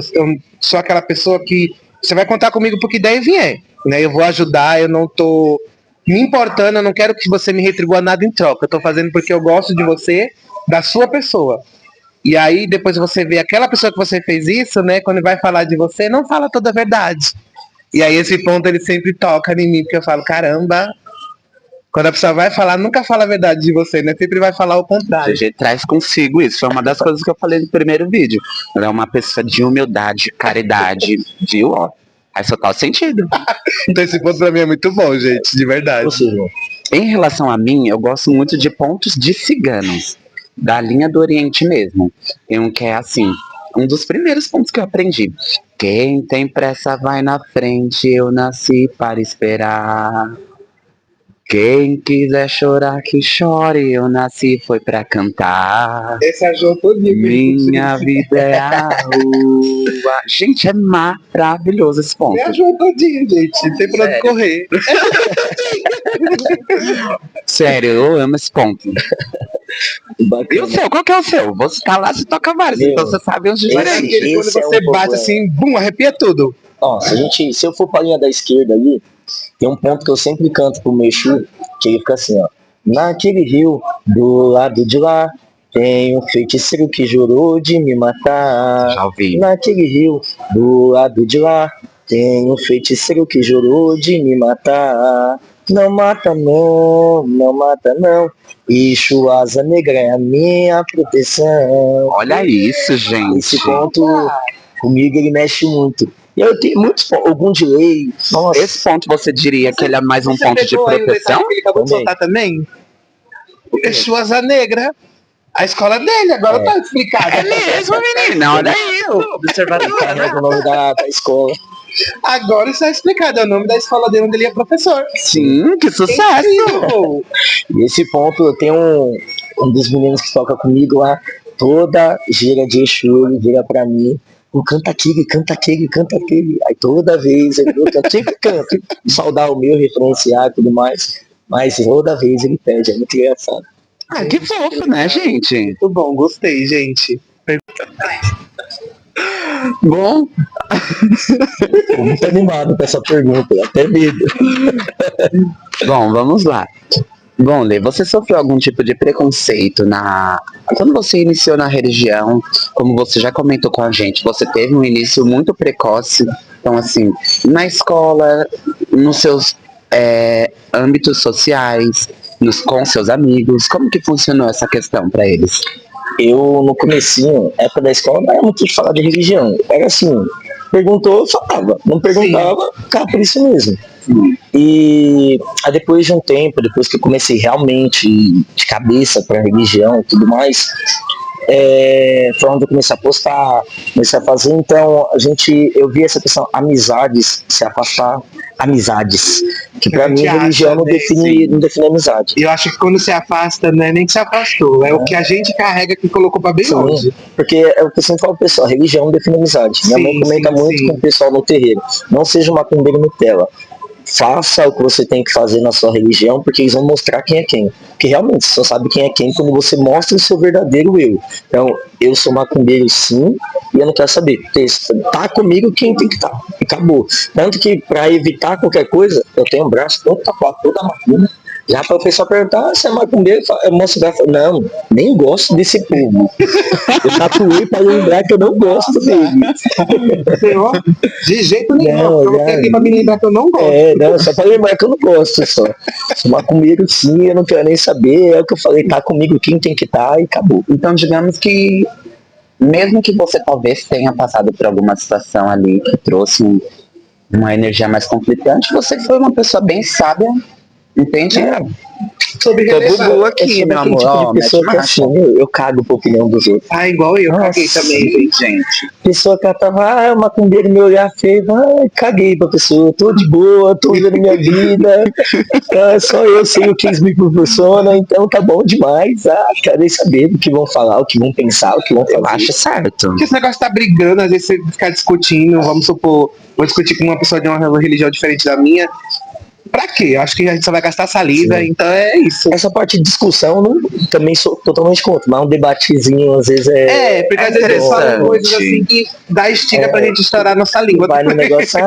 sou aquela pessoa que você vai contar comigo porque daí vier, né? Eu vou ajudar, eu não tô me importando, eu não quero que você me retribua nada em troca. Eu tô fazendo porque eu gosto de você, da sua pessoa. E aí depois você vê aquela pessoa que você fez isso, né? Quando vai falar de você, não fala toda a verdade. E aí esse ponto ele sempre toca em mim, porque eu falo, caramba, quando a pessoa vai falar, nunca fala a verdade de você, né? Sempre vai falar o contrário. A gente traz consigo isso. Foi uma das coisas que eu falei no primeiro vídeo. Ela é uma pessoa de humildade, caridade, viu? Ó, faz total sentido. Então esse ponto pra mim é muito bom, gente, de verdade. Em relação a mim, eu gosto muito de pontos de ciganos, da linha do Oriente mesmo. Tem um que é assim, um dos primeiros pontos que eu aprendi. Quem tem pressa vai na frente, eu nasci para esperar. Quem quiser chorar que chore, eu nasci foi pra cantar. Esse é João todinho. Minha vida é a rua. Gente, é maravilhoso esse ponto. É João todinho, gente. Não tem pra onde correr. Sério, eu amo esse ponto. E o seu? Qual que é o seu? Você tá lá, você toca vários, então você sabe os diferentes. Quando você bate assim, bum, arrepia tudo. Ó, se eu for pra linha da esquerda ali, tem um ponto que eu sempre canto pro Mexu, que ele fica assim, ó. Naquele rio, do lado de lá, tem um feiticeiro que jurou de me matar. Já ouvi. Naquele rio, do lado de lá, tem um feiticeiro que jurou de me matar. Não mata não, não mata não. Exu Asa Negra é a minha proteção. Olha isso, gente. Esse ponto, comigo, ele mexe muito. E eu tenho muitos pontos, algum delay. Nossa. Esse ponto você diria que ele é mais um ponto de proteção? Ele acabou de soltar também? Exu Asa Negra. A escola dele, agora tá explicado. É mesmo, menino. Olha aí. Observador, né? O nome da escola. Agora está explicado, é o nome da escola dele onde ele é professor. Sim, que sucesso! E esse ponto, eu tenho um dos meninos que toca comigo lá, toda gira de Exu, ele vira pra mim, canta aquele, canta aquele, canta aquele. Aí toda vez eu sempre canto, saudar o meu, referenciar e tudo mais, mas toda vez ele pede, é muito engraçado. Ah, que fofo, né, gente? Muito bom, gostei, gente. Bom, Tô muito animado com essa pergunta, até medo. bom, vamos lá. Bom, Lê, você sofreu algum tipo de preconceito quando você iniciou na religião? Como você já comentou com a gente, você teve um início muito precoce. Então, assim, na escola, nos seus âmbitos sociais, com seus amigos, como que funcionou essa questão para eles? Eu, no comecinho, época da escola, não era muito de falar de religião. Era assim, perguntou, eu falava. Não perguntava, ficava por isso mesmo. E aí depois de um tempo, depois que eu comecei realmente de cabeça pra religião e tudo mais, foi onde eu comecei a postar, comecei a fazer. Então, eu vi essa questão, amizades, se afastar, amizades. Que pra A mim, gente religião acha, não né, define amizade. E eu acho que quando se afasta, não é nem que se afastou, é o que a gente carrega que colocou pra bem Sim, longe. porque é o que eu sempre falo pro pessoal, religião não define amizade. Minha mãe Sim, comenta sim, muito sim. com o pessoal no terreiro. Não seja uma macumbeiro Nutella. Faça o que você tem que fazer na sua religião, porque eles vão mostrar quem é quem. Porque realmente você só sabe quem é quem quando você mostra o seu verdadeiro eu. Então, eu sou macumbeiro sim, e eu não quero saber. Porque tá comigo quem tem que estar. Acabou. Tanto que, para evitar qualquer coisa, eu tenho um braço todo tatuado, toda macumba. Já para o pessoal perguntar, você é macumbeiro? Eu mostro o braço. Não, nem gosto desse povo. Eu tatuei para lembrar que eu não gosto dele. Senhor, de jeito nenhum. Não, Eu coloquei aqui pra me lembrar que eu não gosto. Não, só pra lembrar que eu não gosto só. Sou macumbeiro sim, eu não quero nem saber. É o que eu falei, tá comigo quem tem que estar e acabou. Então, digamos que, mesmo que você talvez tenha passado por alguma situação ali que trouxe uma energia mais conflitante, você foi uma pessoa bem sábia, entende? Sobre Tô relevar. bubu Eu aqui, sou meu daquele amor. tipo Ó, de mete pessoa que marcha. assim, eu cago pra opinião dos outros. Ah, igual eu, Nossa. caguei também, gente. Pessoa que tava, é macumbeiro, me olhar feio, caguei pra pessoa, tô de boa, tô vivendo minha vida, só eu sei o que eles me proporcionam, então tá bom demais, quero nem saber do que vão falar, o que vão pensar, o que vão Eu fazer. acho certo. Porque esse negócio tá brigando, às vezes você ficar discutindo, vamos supor, vou discutir com uma pessoa de uma religião diferente da minha. Pra quê? Eu acho que a gente só vai gastar saliva, Sim. então é isso. Essa parte de discussão eu não, também sou totalmente contra, mas um debatezinho às vezes Porque às vezes eles falam coisas assim que dá estiga pra gente estourar nossa língua. vai no negócio,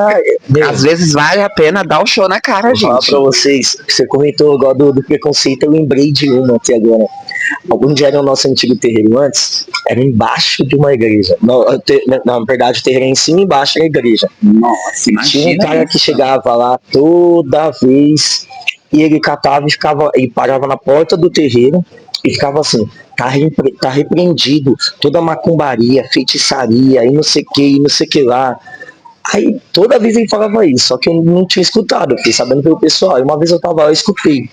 Às vezes vale a pena dar o show na cara, vou falar gente. pra vocês, você comentou agora do preconceito, eu lembrei de uma aqui agora. Onde era o nosso antigo terreiro antes, era embaixo de uma igreja. Na verdade, o terreiro era em cima e embaixo era a igreja. Nossa, imagina. Tinha um cara que chegava lá toda vez e ele catava e ficava, ele parava na porta do terreiro e ficava assim, tá repreendido toda a macumbaria, feitiçaria e não sei o que, e não sei o que lá. Aí toda vez ele falava isso, só que eu não tinha escutado, eu fiquei sabendo pelo pessoal. Aí uma vez eu tava lá, eu escutei.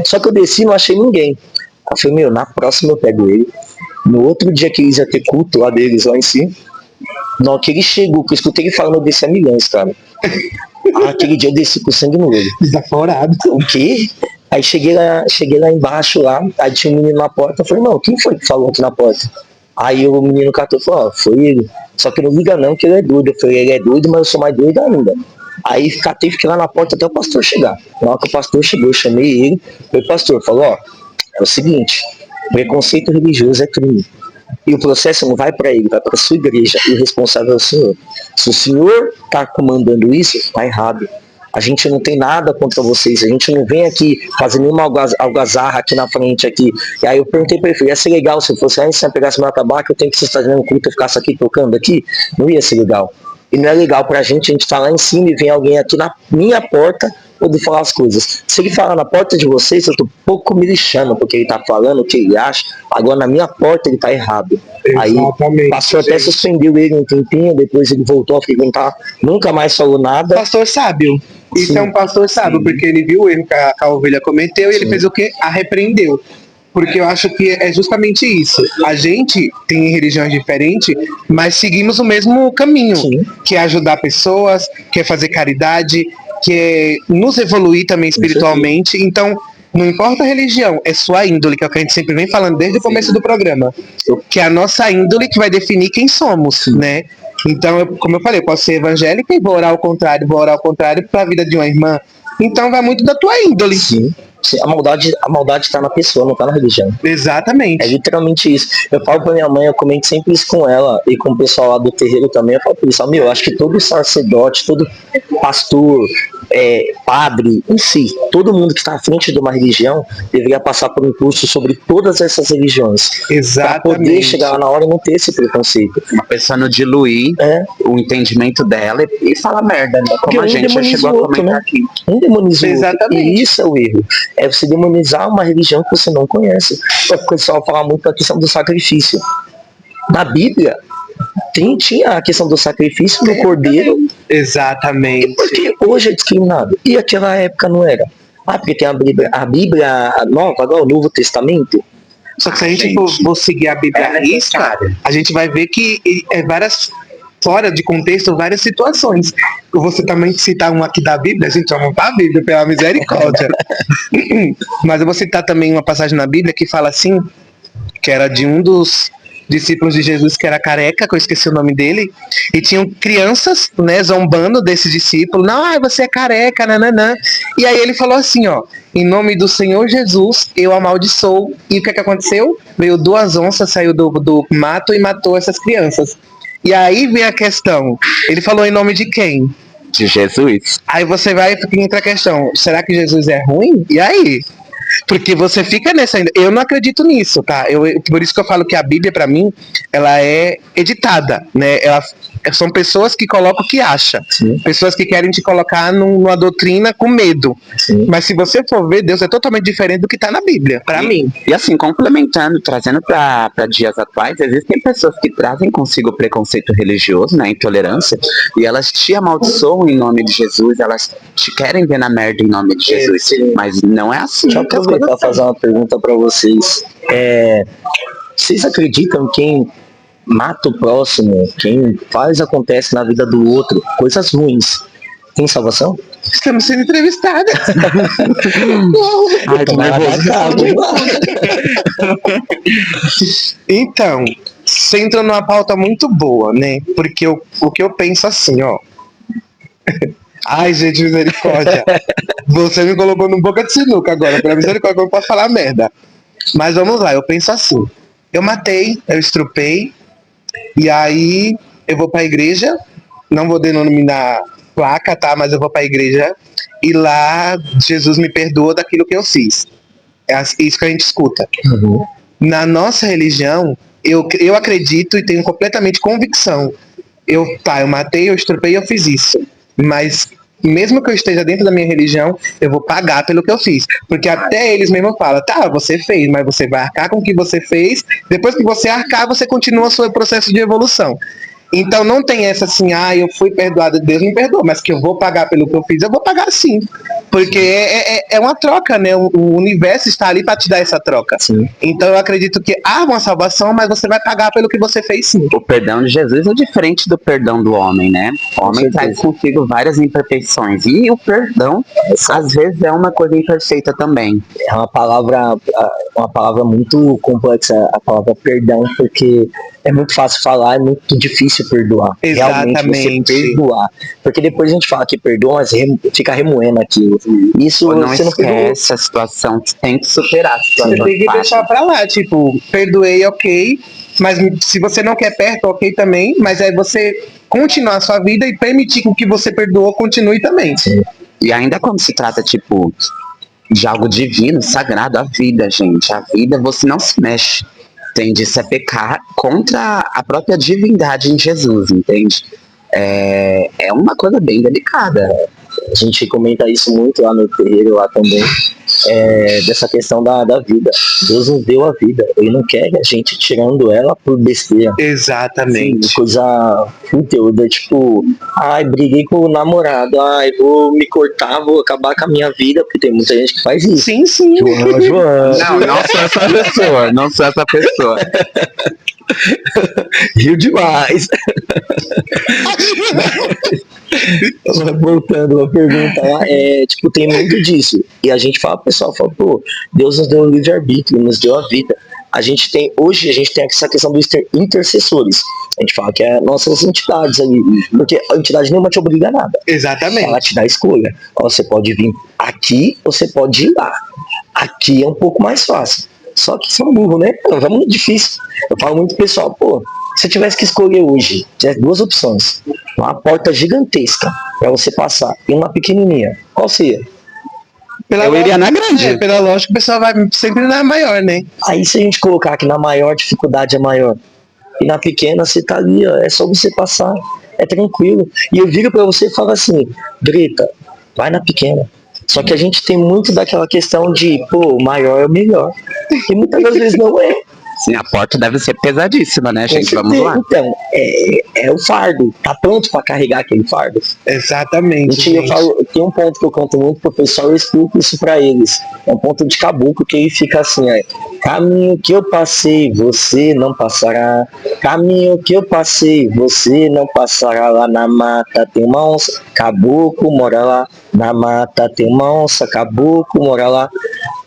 Só que eu desci e não achei ninguém. Aí eu falei, na próxima eu pego ele. No outro dia que eles iam ter culto lá deles, lá em cima, na hora que ele chegou, que eu escutei ele falando, eu desci a milhões, cara. Aquele dia eu desci com sangue no olho. Desaforado. O quê? Aí cheguei lá embaixo, aí tinha um menino na porta, eu falei, não, quem foi que falou aqui na porta? Aí o menino catou e falou, foi ele. Só que não liga não, que ele é doido. Eu falei, ele é doido, mas eu sou mais doido ainda. Aí fiquei lá na porta até o pastor chegar. Na hora que o pastor chegou, eu chamei ele, o pastor falou, é o seguinte, preconceito religioso é crime. E o processo não vai para ele, vai para sua igreja. E o responsável é o senhor. Se o senhor está comandando isso, está errado. A gente não tem nada contra vocês, a gente não vem aqui fazer nenhuma algazarra aqui na frente aqui. E aí eu perguntei para ele, ia ser legal se fosse, se eu pegasse meu tabaco, eu tenho que você estar fazendo culto e ficasse aqui tocando aqui? Não ia ser legal. E não é legal pra gente tá lá em cima e vem alguém aqui na minha porta poder falar as coisas. Se ele falar na porta de vocês, eu tô pouco me lixando porque ele tá falando o que ele acha. Agora na minha porta ele tá errado. Exatamente, Aí o pastor até suspendeu ele um tempinho, depois ele voltou, nunca mais falou nada. Pastor sábio. Isso Sim. é um pastor sábio, porque ele viu o erro que a ovelha cometeu e ele fez o quê? A repreendeu. Porque eu acho que é justamente isso. A gente tem religiões diferentes, mas seguimos o mesmo caminho. Sim. Que é ajudar pessoas, que é fazer caridade, que é nos evoluir também espiritualmente. Então, não importa a religião, é sua índole, que é o que a gente sempre vem falando desde o começo do programa. Que é a nossa índole que vai definir quem somos, né? Então, como eu falei, eu posso ser evangélica e vou orar ao contrário para a vida de uma irmã. Então, vai muito da tua índole. Sim. A maldade tá na pessoa, não tá na religião. Exatamente. É literalmente isso. Eu falo pra minha mãe, eu comento sempre isso com ela e com o pessoal lá do terreiro também. Eu falo pra eles, eu acho que todo sacerdote, todo pastor, padre, em si, todo mundo que está à frente de uma religião deveria passar por um curso sobre todas essas religiões. Exatamente. Pra poder chegar lá na hora e não ter esse preconceito. Uma pessoa não diluir o entendimento dela e falar merda, né? Como a gente já chegou a comentar aqui. Um demoniza o outro. Exatamente. E isso é o erro. É você demonizar uma religião que você não conhece. O pessoal fala muito da questão do sacrifício. Na Bíblia, tinha a questão do sacrifício do cordeiro. Exatamente. E porque hoje é discriminado? E aquela época não era? Porque tem a Bíblia nova, agora o Novo Testamento. Só que se a gente for seguir a Bíblia à risca, a gente vai ver que várias, fora de contexto, várias situações. Eu vou também citar um aqui da Bíblia, a gente vamos para a Bíblia, pela misericórdia. Mas eu vou citar também uma passagem na Bíblia que fala assim, que era de um dos discípulos de Jesus que era careca, que eu esqueci o nome dele, e tinham crianças, né, zombando desse discípulo, não, você é careca, nananã. E aí ele falou assim, ó, em nome do Senhor Jesus, eu amaldiçoo. E o que aconteceu? Veio 2 onças, saiu do mato e matou essas crianças. E aí vem a questão, ele falou em nome de quem? De Jesus. Aí você vai e entra a questão, será que Jesus é ruim? E aí? Porque você fica nessa ainda. Eu não acredito nisso, tá? Por isso que eu falo que a Bíblia, pra mim, ela é editada, né? São pessoas que colocam o que acham. Sim. Pessoas que querem te colocar numa doutrina com medo. Sim. Mas se você for ver, Deus é totalmente diferente do que tá na Bíblia, pra mim. E assim, complementando, trazendo para dias atuais, existem pessoas que trazem consigo o preconceito religioso, né, intolerância, e elas te amaldiçoam em nome de Jesus, elas te querem ver na merda em nome de Jesus. Mas não é assim. Deixa eu aproveitar e fazer uma pergunta para vocês. Vocês acreditam que quem mata o próximo, quem faz acontece na vida do outro, coisas ruins, tem salvação? Estamos sendo entrevistadas. Ai, tô nervoso. Então, você entrou numa pauta muito boa, né? Porque o que eu penso assim, ó. Ai, gente, misericórdia. Você me colocou no boca de sinuca agora. Pela misericórdia, eu não posso falar merda. Mas vamos lá, eu penso assim. Eu matei, eu estrupei, e aí eu vou pra igreja, não vou denominar placa, tá? Mas eu vou pra igreja, e lá Jesus me perdoa daquilo que eu fiz. É isso que a gente escuta. Uhum. Na nossa religião, eu acredito e tenho completamente convicção. Eu matei, eu estrupei, eu fiz isso. Mas mesmo que eu esteja dentro da minha religião, eu vou pagar pelo que eu fiz. Porque até eles mesmos falam, tá, você fez, mas você vai arcar com o que você fez. Depois que você arcar, você continua o seu processo de evolução. Então não tem essa assim, eu fui perdoado, Deus me perdoou, mas que eu vou pagar pelo que eu fiz, eu vou pagar sim. Porque é uma troca, né? O universo está ali para te dar essa troca. Sim. Então eu acredito que há uma salvação, mas você vai pagar pelo que você fez sim. O perdão de Jesus é diferente do perdão do homem, né? O homem traz consigo várias imperfeições. E o perdão, às vezes, é uma coisa imperfeita também. É uma palavra muito complexa, a palavra perdão, porque é muito fácil falar, é muito difícil perdoar. Exatamente. Realmente você perdoar. Porque depois a gente fala que perdoa, mas fica remoendo aquilo. Isso Não você não esquece a situação, tem que superar a situação. Você tem que deixar pra lá, tipo, perdoei, ok, mas se você não quer perto, ok também, mas é você continuar a sua vida e permitir que o que você perdoou continue também. Sim. E ainda quando se trata, tipo, de algo divino, sagrado, a vida, gente. A vida, você não se mexe. Entende? Isso é pecar contra a própria divindade em Jesus, entende? É uma coisa bem delicada. A gente comenta isso muito lá no terreiro, lá também, dessa questão da vida. Deus nos deu a vida, Ele não quer a gente tirando ela por besteira. Exatamente. Sim, coisa fútil, tipo, briguei com o namorado, vou me cortar, vou acabar com a minha vida, porque tem muita gente que faz isso. Sim, sim. João. Não sou essa pessoa, não sou essa pessoa. Riu demais. Voltando a pergunta lá, tipo, tem muito disso. E a gente fala, o pessoal fala, pô, Deus nos deu o livre-arbítrio, nos deu a vida. Hoje a gente tem essa questão dos intercessores. A gente fala que é nossas entidades ali. Porque a entidade nenhuma te obriga a nada. Exatamente. Ela te dá a escolha. Você pode vir aqui, você pode ir lá. Aqui é um pouco mais fácil. Só que são burros, né? É muito difícil. Eu falo muito pro pessoal, pô, se eu tivesse que escolher hoje, tivesse 2 opções. Uma porta gigantesca pra você passar e uma pequenininha. Qual seria? Eu iria na grande. Pela lógica, o pessoal vai sempre na maior, né? Aí se a gente colocar que na maior dificuldade é maior, e na pequena você tá ali, ó, é só você passar, é tranquilo. E eu viro pra você e falo assim, Greta, vai na pequena. Só que a gente tem muito daquela questão de, pô, o maior é o melhor. E muitas das vezes não é. Sim, a porta deve ser pesadíssima, né, Com gente? Vamos certeza. lá. Então, é o fardo. Tá pronto para carregar aquele fardo? Exatamente, Gente, eu gente. falo, tem um ponto que eu conto muito pro pessoal, eu explico isso pra eles. É um ponto de caboclo que ele fica assim, ó. Caminho que eu passei, você não passará. Caminho que eu passei, você não passará. Lá na mata tem uma onça, caboclo mora lá. Na mata tem uma onça, caboclo mora lá.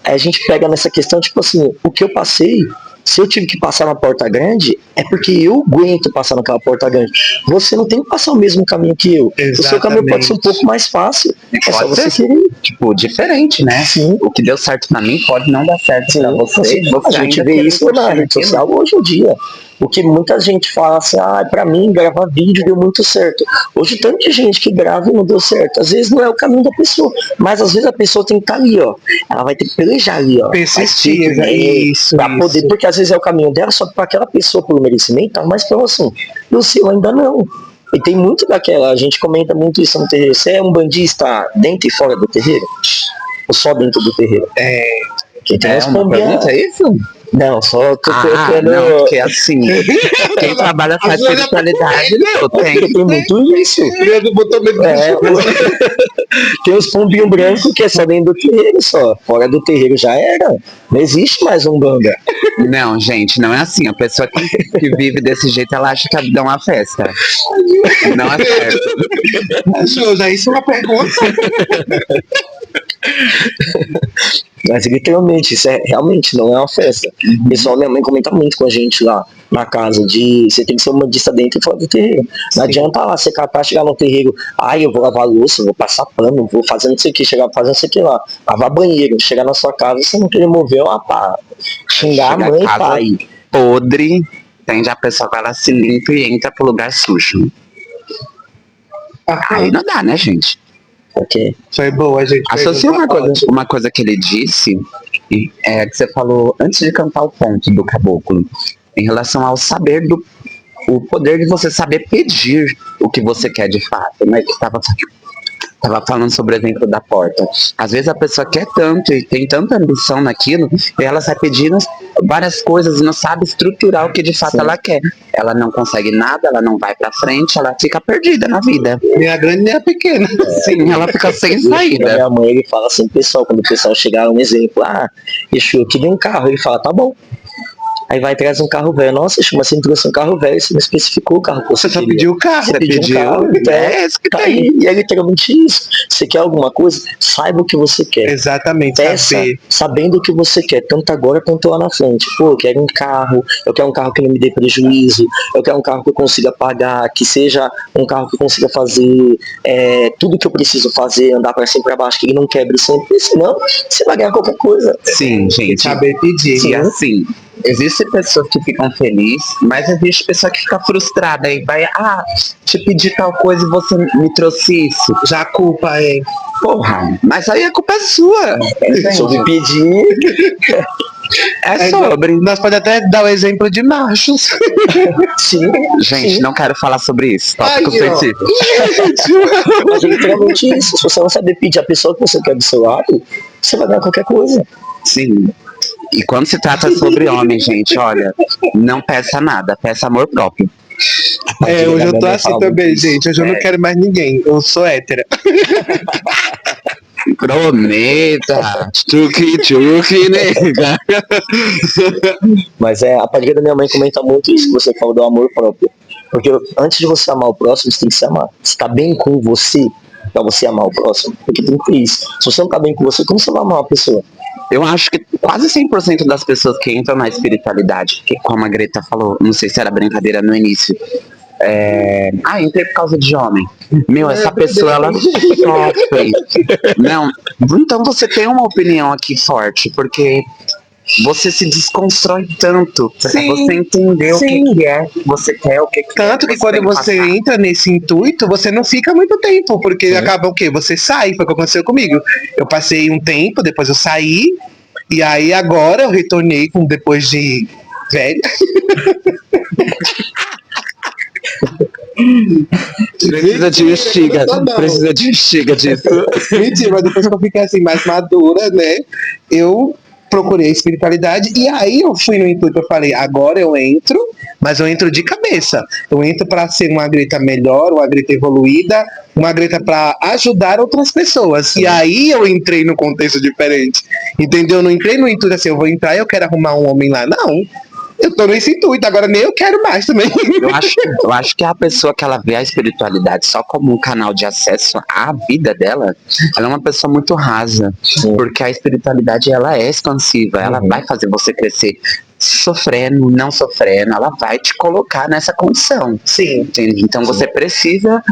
Aí a gente pega nessa questão, tipo assim, o que eu passei, se eu tive que passar na porta grande, é porque eu aguento passar naquela porta grande. Você não tem que passar o mesmo caminho que eu. O seu caminho pode ser um pouco mais fácil. É só Pode você ser, querer. tipo, diferente, né? Sim. O que deu certo pra mim pode não dar certo pra você. Sim. Você A gente ainda vê querer isso na curtir rede aquilo. social hoje em dia. Porque muita gente fala assim, pra mim gravar vídeo deu muito certo. Hoje tanto de gente que grava e não deu certo. Às vezes não é o caminho da pessoa, mas às vezes a pessoa tem que estar ali, ó. Ela vai ter que pelejar ali, ó. Persistir, Vai ter que, isso, pra poder, isso. porque às vezes é o caminho dela, só que para aquela pessoa pelo merecimento tá mais próximo. E o seu ainda não. E tem muito daquela, a gente comenta muito isso no terreiro. Você é um bandista dentro e fora do terreiro? Ou só dentro do terreiro? Que tem umas Uma pombinhas- pergunta, é isso? Não, só tô colocando. Não, porque assim, quem trabalha com a espiritualidade, meu, Porque tem muito isso. Pedro botou medo É, tem os pombinhos brancos que é só dentro do terreiro só. Fora do terreiro já era. Não existe mais Umbanda. Não, gente, não é assim. A pessoa que vive desse jeito, ela acha que a vida é uma festa. Não é certo. Júlia, isso é uma pergunta. Mas literalmente, isso realmente não é uma festa. O pessoal, minha mãe comenta muito com a gente lá na casa de você tem que ser uma bandista dentro e fora do terreiro. Não adianta lá você capaz chegar no terreiro, eu vou lavar louça, vou passar pano, vou fazer não sei o que, chegar fazendo isso aqui lá, lavar banheiro, chegar na sua casa, você não querer mover uma pá, xingar Chega a mãe e casa pai. podre, tende a pessoa que ela se limpa e entra pro lugar sujo. Aí não dá, né, gente? Ok. Foi boa, gente. Associa uma coisa que ele disse, que você falou antes de cantar o ponto do caboclo, em relação ao saber o poder de você saber pedir o que você quer de fato, né? Que tava falando sobre o exemplo da porta. Às vezes a pessoa quer tanto e tem tanta ambição naquilo, e ela sai pedindo várias coisas e não sabe estruturar o que de fato Sim. ela quer. Ela não consegue nada, ela não vai pra frente, ela fica perdida na vida. Nem a grande nem a pequena. Sim, ela fica sem saída. Minha mãe, ele fala assim, pessoal, quando o pessoal chegar, um exemplo, Exu, eu queria um carro, ele fala, tá bom. Aí vai trazer um carro velho. Nossa, Exu, mas você não trouxe um carro velho, você não especificou o carro que você Você só queria. pediu o carro. Você pediu um carro, então, isso que tá tem. aí. E é literalmente isso. Você quer alguma coisa? Saiba o que você quer. Exatamente, Peça saber. sabendo o que você quer, tanto agora quanto lá na frente. Pô, eu quero um carro, eu quero um carro que não me dê prejuízo, eu quero um carro que eu consiga pagar, que seja um carro que eu consiga fazer tudo que eu preciso fazer, andar para cima e para baixo, que ele não quebre sempre, senão você vai ganhar qualquer coisa. Sim, gente. Saber pedir. E assim, existem pessoas que ficam felizes, mas existe pessoa que fica frustrada e vai, te pedi tal coisa e você me trouxe isso. Já a culpa é. Porra, mas aí a culpa é sua. Sobre pedir. É sobre. Nós podemos até dar o exemplo de machos. Sim. Gente, sim. não quero falar sobre isso. Tópico Aí, ó. sensível. Mas é literalmente isso. Se você não saber pedir a pessoa que você quer do seu lado, você vai ganhar qualquer coisa. Sim. E quando se trata sobre homem, gente, olha, não peça nada, peça amor próprio. Hoje eu tô Minha mãe assim fala também, muito isso. gente. Hoje eu não quero mais ninguém. Eu sou hétera. Prometa, tchuki, nega. Mas a padrinha da minha mãe comenta muito isso que você falou do amor próprio. Porque antes de você amar o próximo, você tem que se amar. Você tá bem com você pra você amar o próximo. Porque tem que ter isso. Se você não tá bem com você, como você vai amar uma pessoa? Eu acho que quase 100% das pessoas que entram na espiritualidade, que como a Greta falou, não sei se era brincadeira no início, entrei por causa de homem. Meu, essa pessoa, ela sofre. Não, então você tem uma opinião aqui forte, porque você se desconstrói tanto pra Sim, você entender sim. o que é que você quer, o que Tanto que quando tem você passar. entra nesse intuito, você não fica muito tempo, porque acaba o quê? Você sai, foi o que aconteceu comigo. Eu passei um tempo, depois eu saí, e aí agora eu retornei depois de velho. Precisa de bexiga, precisa de bexiga disso. Mentira, mas depois que eu fiquei assim, mais madura, né? Eu procurei a espiritualidade e aí eu fui no intuito, eu falei, agora eu entro, mas eu entro de cabeça. Eu entro para ser uma Greta melhor, uma Greta evoluída, uma Greta para ajudar outras pessoas. E aí eu entrei no contexto diferente, entendeu? Eu não entrei no intuito assim, eu vou entrar e eu quero arrumar um homem lá. Não, eu tô nesse intuito, agora nem eu quero mais também. Eu acho que a pessoa que ela vê a espiritualidade só como um canal de acesso à vida dela, ela é uma pessoa muito rasa. Porque a espiritualidade, ela é expansiva, ela vai fazer você crescer. Sofrendo, não sofrendo, ela vai te colocar nessa condição. Sim. Entende? Então você precisa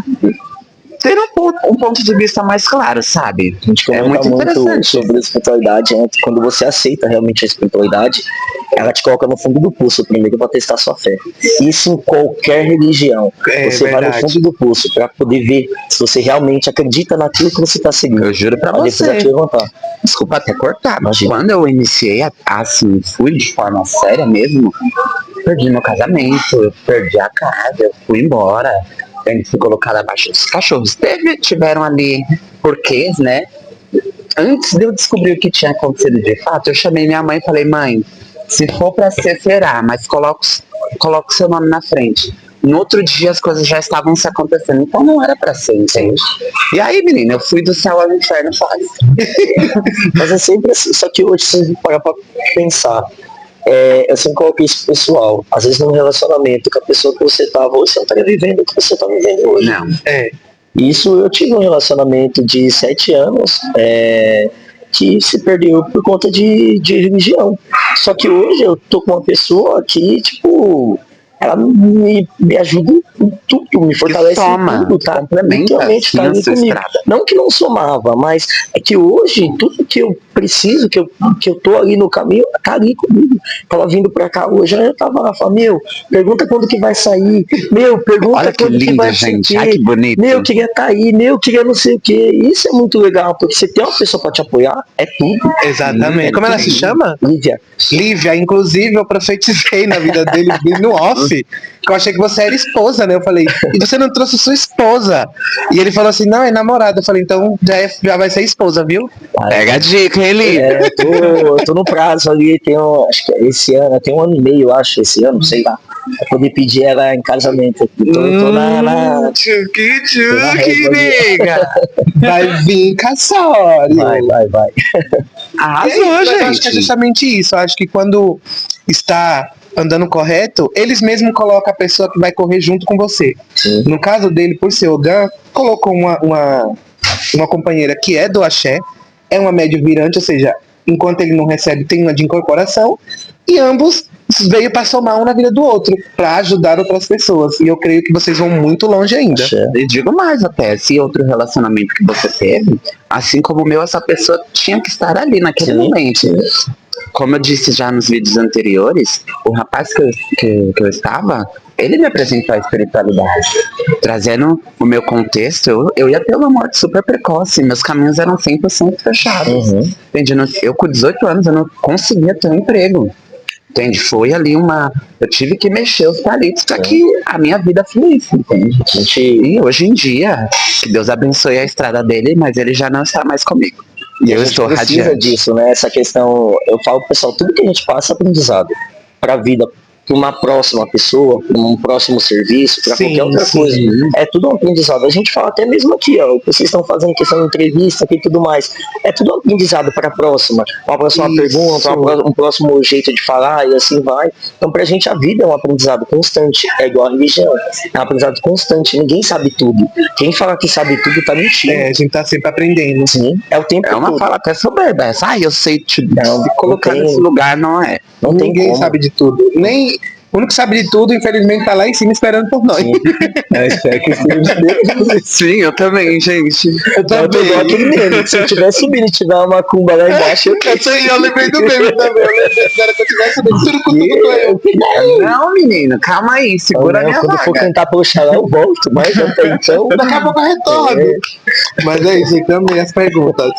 ter um ponto de vista mais claro, sabe? A gente comenta muito sobre a espiritualidade, né? Quando você aceita realmente a espiritualidade, ela te coloca no fundo do poço primeiro para testar sua fé. Isso em qualquer religião. Você vai no fundo do poço para poder ver se você realmente acredita naquilo que você está seguindo. Eu juro pra você. Desculpa até cortar, mas quando eu iniciei, assim, fui de forma séria mesmo, perdi meu casamento, eu perdi a casa, eu fui embora. Ele foi colocado abaixo dos cachorros. Tiveram ali porquês, né? Antes de eu descobrir o que tinha acontecido de fato, eu chamei minha mãe e falei, mãe, se for pra ser, será, mas coloca o seu nome na frente. No outro dia as coisas já estavam se acontecendo, então não era pra ser, entende? E aí, menina, eu fui do céu ao inferno fácil. Mas é sempre assim, só que hoje você parar pra pensar. Eu sempre coloquei isso pessoal. Às vezes num relacionamento com a pessoa que você tava, hoje você não estaria vivendo o que você tá vivendo hoje. Não. Isso, eu tive um relacionamento de 7 anos que se perdeu por conta de religião. Só que hoje eu tô com uma pessoa que, tipo, ela me ajuda em tudo, me fortalece em tudo, tá? Literalmente tá ali comigo. Não que não somava, mas é que hoje tudo que eu preciso, que eu tô ali no caminho, tá ali comigo. Tava vindo pra cá hoje, eu tava lá, falando, pergunta quando que vai sair, pergunta olha quando que que vai gente. sair. Ai, que bonito. Eu queria tá aí, queria não sei o que. Isso é muito legal, porque você tem uma pessoa pra te apoiar, é tudo. Exatamente. Como ela se chama? Lívia, inclusive eu profetizei na vida dele no off, que eu achei que você era esposa, né? Eu falei, e você não trouxe sua esposa? E ele falou assim, não, é namorada. Eu falei, então já vai ser esposa, viu? Pega a dica, hein, Lívia? Eu tô no prazo ali, acho que esse ano, tem 1 ano e meio, acho, esse ano, sei lá, pra poder pedir ela em casamento. Tô na Tchuki, nega! Vai vir caçório. Vai. Arrasou, gente. Eu acho que é justamente isso. Eu acho que quando está andando correto, eles mesmos colocam a pessoa que vai correr junto com você. Sim. No caso dele, por ser Ogan, colocou uma companheira que é do axé, é uma médio virante, ou seja, enquanto ele não recebe, tem uma de incorporação, e ambos veio para somar um na vida do outro, para ajudar outras pessoas. E eu creio que vocês vão muito longe ainda. E digo mais até, se outro relacionamento que você teve, assim como o meu, essa pessoa tinha que estar ali naquele momento. Como eu disse já nos vídeos anteriores, o rapaz que eu estava, ele me apresentou a espiritualidade. Trazendo o meu contexto, eu ia ter uma morte super precoce, meus caminhos eram 100% fechados. Entende? Eu com 18 anos, eu não conseguia ter um emprego. Entende? Foi ali eu tive que mexer os palitos para que a minha vida fluísse, entende? E hoje em dia, que Deus abençoe a estrada dele, mas ele já não está mais comigo. E eu estou radiante disso, né? Essa questão, eu falo pro pessoal, tudo que a gente passa é aprendizado para a vida, para uma próxima pessoa, para um próximo serviço, para qualquer outra coisa. É tudo um aprendizado. A gente fala até mesmo aqui, ó, o que vocês estão fazendo questão de entrevista aqui e tudo mais. É tudo um aprendizado para a próxima. Uma próxima pergunta, um próximo jeito de falar e assim vai. Então, pra gente, a vida é um aprendizado constante. É igual a religião. É um aprendizado constante. Ninguém sabe tudo. Quem fala que sabe tudo tá mentindo. A gente tá sempre aprendendo. Sim, é o tempo todo. É uma fala até soberba. Eu sei te colocar nesse lugar, não é. Não tem Ninguém como. sabe de tudo. Nem o único que sabe de tudo, infelizmente, tá lá em cima esperando por nós. Eu espero que esteja de Deus. Sim, eu também, gente. Eu tô igual aquele meme. Se eu tiver subindo e tiver uma macumba lá embaixo, eu lembrei do meme também. Espero que eu tivesse subindo tudo. Não, menino, calma aí, segura a minha quando vaga. for tentar puxar lá, eu volto, mas até então. Daqui a pouco eu retorno. Mas é isso, então, as perguntas.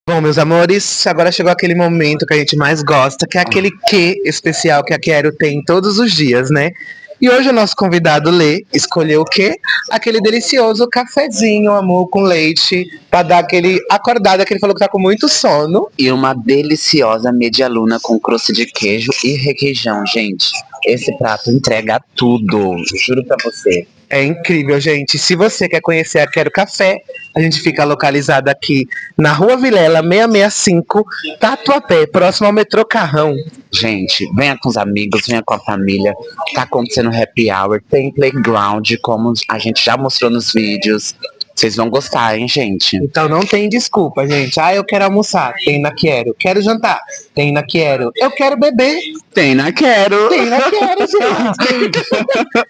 Bom, meus amores, agora chegou aquele momento que a gente mais gosta, que é aquele que especial que a Quero tem todos os dias, né? E hoje o nosso convidado Lê escolheu o quê? Aquele delicioso cafezinho, amor, com leite, pra dar aquele acordada que ele falou que tá com muito sono. E uma deliciosa medialuna com crosta de queijo e requeijão, gente. Esse prato entrega tudo, juro pra você. É incrível, gente. Se você quer conhecer a Quero Café, a gente fica localizado aqui na Rua Vilela 665, Tatuapé, próximo ao metrô Carrão. Gente, venha com os amigos, venha com a família. Tá acontecendo happy hour, tem playground, como a gente já mostrou nos vídeos. Vocês vão gostar, hein, gente? Então não tem desculpa, gente. Ah, eu quero almoçar, tem na Quero. Quero jantar, tem na Quero. Eu quero beber, Tem na Quero. tem na Quero, gente.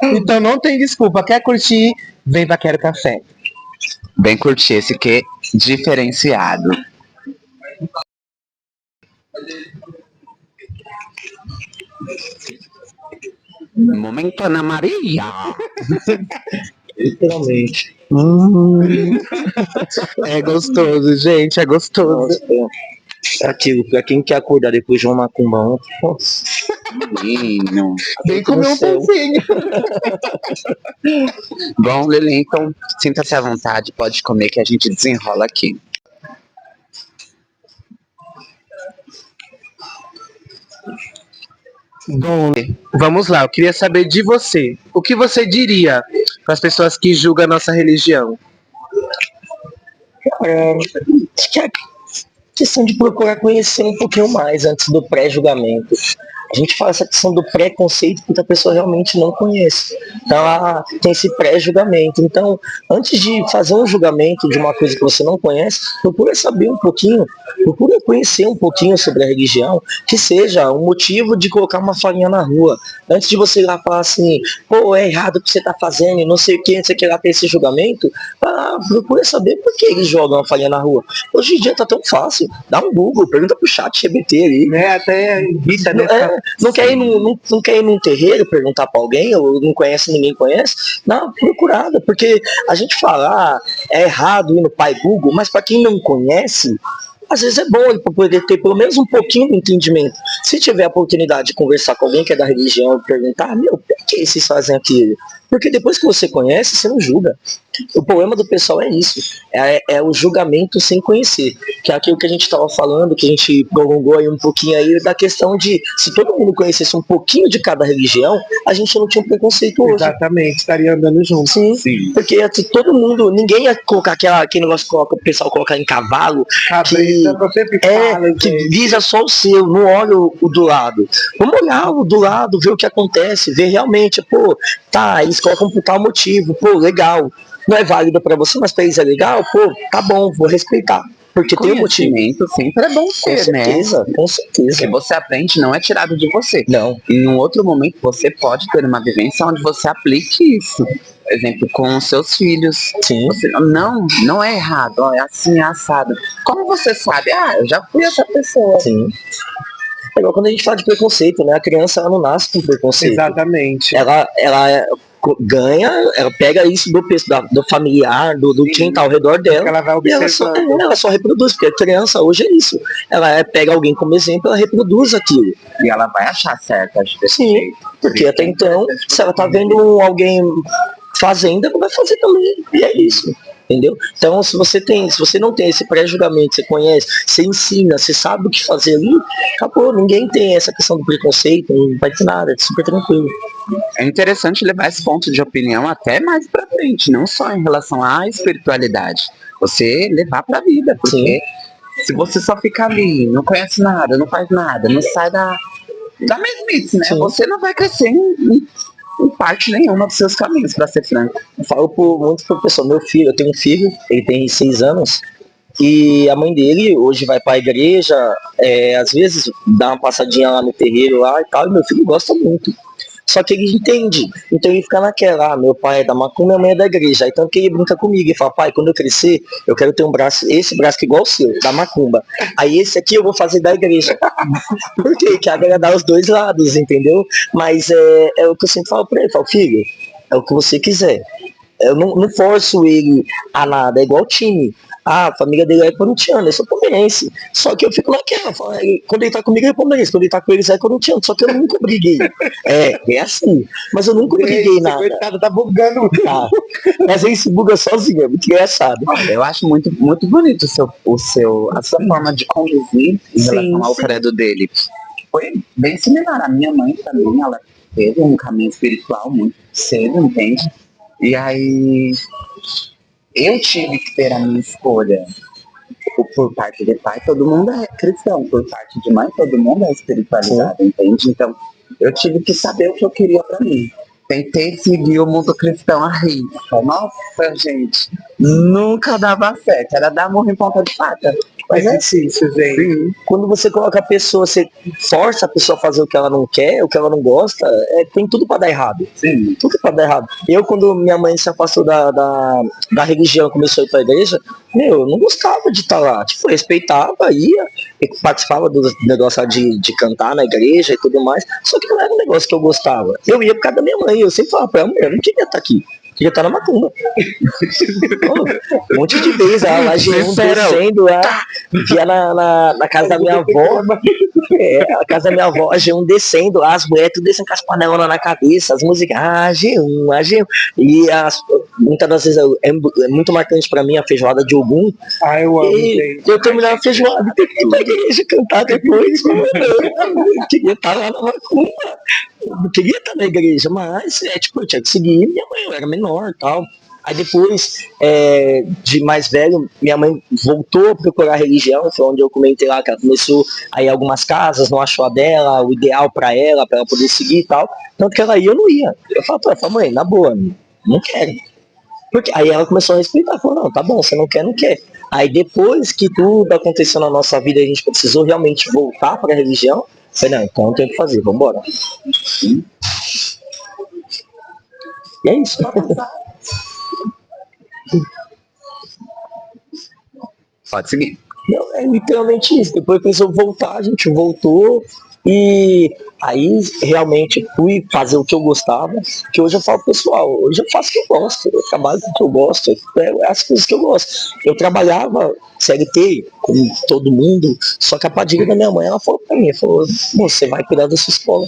Então não tem desculpa. Quer curtir? Vem pra Quero Café. Bem curtir esse que diferenciado. Momento Ana Maria. Literalmente. É gostoso, gente, é gostoso. Nossa, é aquilo, pra quem quer acordar depois de uma macumba, nossa, Menino. Vem comer um céu. pãozinho. Bom, Lili, então sinta-se à vontade, pode comer que a gente desenrola aqui. Bom, vamos lá. Eu queria saber de você. O que você diria para as pessoas que julgam a nossa religião? Cara, acho que é questão de procurar conhecer um pouquinho mais antes do pré-julgamento. A gente fala essa questão do preconceito porque a pessoa realmente não conhece. Então ela tem esse pré-julgamento. Então, antes de fazer um julgamento de uma coisa que você não conhece, procura saber um pouquinho, procura conhecer um pouquinho sobre a religião, que seja um motivo de colocar uma farinha na rua. Antes de você ir lá falar assim, pô, é errado o que você está fazendo, e não sei o que, não sei o que lá, ter esse julgamento, procura saber por que eles jogam a farinha na rua. Hoje em dia tá tão fácil, dá um Google, pergunta pro chat GBT ali. Né? Até vista dessa... Não quer ir num terreiro perguntar pra alguém, ou não conhece, ninguém conhece, dá uma procurada, porque a gente fala, é errado ir no pai Google, mas para quem não conhece, às vezes é bom ele poder ter pelo menos um pouquinho de entendimento. Se tiver a oportunidade de conversar com alguém que é da religião e perguntar, por que vocês fazem aquilo? Porque depois que você conhece, você não julga. O problema do pessoal é isso, é o julgamento sem conhecer, que é aquilo que a gente estava falando, que a gente prolongou aí um pouquinho aí, da questão de, se todo mundo conhecesse um pouquinho de cada religião, a gente não tinha um preconceito hoje. Exatamente, estaria andando junto. Sim. Porque todo mundo, ninguém ia colocar aquele negócio que o pessoal coloca em cavalo, Cabeça, você fala, que gente. visa só o seu, não olha o do lado. Vamos olhar o do lado, ver o que acontece, ver realmente, pô, tá, eles colocam por tal motivo, pô, legal. Não é válido pra você, mas pra eles é legal, pô, tá bom, vou respeitar. Porque tem um motivo. Conhecimento sempre é bom ter, né? Com certeza. O que você aprende não é tirado de você. Não. Em um outro momento você pode ter uma vivência onde você aplique isso. Por exemplo, com os seus filhos. Sim. Você, não é errado, ó, é assim, é assado. Como você sabe? Eu já fui essa pessoa. Sim. É igual quando a gente fala de preconceito, né? A criança, ela não nasce com preconceito. Exatamente. Ela ganha, ela pega isso do familiar, do quem tá ao redor dela, Ela vai e ela só reproduz, porque a criança hoje é isso. Ela pega alguém como exemplo, ela reproduz aquilo. E ela vai achar certo, acho que Sim, porque até então, se ela tá vendo alguém fazendo, ela vai fazer também. E é isso. Entendeu? Então, se você não tem esse pré-julgamento, você conhece, você ensina, você sabe o que fazer ali, acabou, ninguém tem essa questão do preconceito, não vai ter nada, é super tranquilo. É interessante levar esse ponto de opinião até mais pra frente, não só em relação à espiritualidade. Você levar pra vida, porque se você só ficar ali, não conhece nada, não faz nada, não sai da mesmice, né? Sim. Você não vai crescer em parte nenhuma dos seus caminhos, pra ser franco. Eu falo muito pro pessoal, eu tenho um filho, ele tem 6 anos, e a mãe dele hoje vai pra igreja, às vezes dá uma passadinha lá no terreiro lá e tal, e meu filho gosta muito. Só que ele entende, então ele fica naquela, meu pai é da macumba, minha mãe é da igreja, então que ele brinca comigo, ele fala, pai, quando eu crescer, eu quero ter esse braço que é igual o seu, da macumba, aí esse aqui eu vou fazer da igreja, porque quer agradar os dois lados, entendeu? Mas é o que eu sempre falo pra ele, falo, filho, é o que você quiser, eu não forço ele a nada, é igual time. a família dele é corintiana, eu sou palmeirense. Só que eu fico naquela, quando ele tá comigo ele é palmeirense, quando ele tá com eles é corintiano, só que eu nunca briguei. É assim. Mas eu nunca briguei nada. Coitado, tá bugando. Tá. Mas ele se buga sozinho, é muito engraçado. Eu acho muito, muito bonito a sua forma de conduzir em relação ao credo dele. Foi bem similar. A minha mãe também, ela teve um caminho espiritual muito cedo, entende? E aí eu tive que ter a minha escolha. Por parte de pai, todo mundo é cristão. Por parte de mãe, todo mundo é espiritualizado, entende? Então, eu tive que saber o que eu queria pra mim. Tentei seguir o mundo cristão a risca. Nossa, gente, nunca dava certo. Era dar murro em ponta de faca. Mas é difícil, gente. Quando você coloca a pessoa, você força a pessoa a fazer o que ela não quer, o que ela não gosta, tem tudo pra dar errado. Sim. Tudo pra dar errado. Eu, quando minha mãe se afastou da religião, começou a ir pra igreja, eu não gostava de estar lá. Tipo, respeitava, ia, participava do negócio de cantar na igreja e tudo mais, só que não era um negócio que eu gostava. Eu ia por causa da minha mãe, eu sempre falava pra ela, eu não queria estar aqui. Já tá na macumba. Um monte de vezes, a G1 descendo lá, via na casa da minha avó, a casa da minha avó, a G1 descendo, as mulheres tudo descendo com as panelonas na cabeça, as músicas, G1, a G1. E muitas das vezes é muito marcante pra mim a feijoada de Ogum. Eu amo, gente. Eu terminava a feijoada e ter que ir pra igreja cantar depois. Eu queria estar lá na macumba. Eu não queria estar na igreja, mas tipo, eu tinha que seguir minha mãe, eu era menor e tal. Aí depois, de mais velho, minha mãe voltou a procurar religião, foi onde eu comentei lá que ela começou a ir a algumas casas, não achou a dela, o ideal pra ela poder seguir e tal. Tanto que ela ia, eu não ia. Eu falava, mãe, na boa, não quero. Porque, aí ela começou a respeitar, falou, não, tá bom, você não quer, não quer. Aí depois que tudo aconteceu na nossa vida, a gente precisou realmente voltar pra religião, eu falei, não, então não tem o que fazer, vambora. E é isso. Pode seguir. Não, é literalmente isso. Depois precisou voltar, a gente voltou e aí realmente fui fazer o que eu gostava, que hoje eu falo pessoal, hoje eu faço o que eu gosto, eu trabalho com o que eu gosto, as coisas que eu gosto. Eu trabalhava CLT, como todo mundo, só que a padrinha da minha mãe, ela falou pra mim, você vai cuidar da sua escola.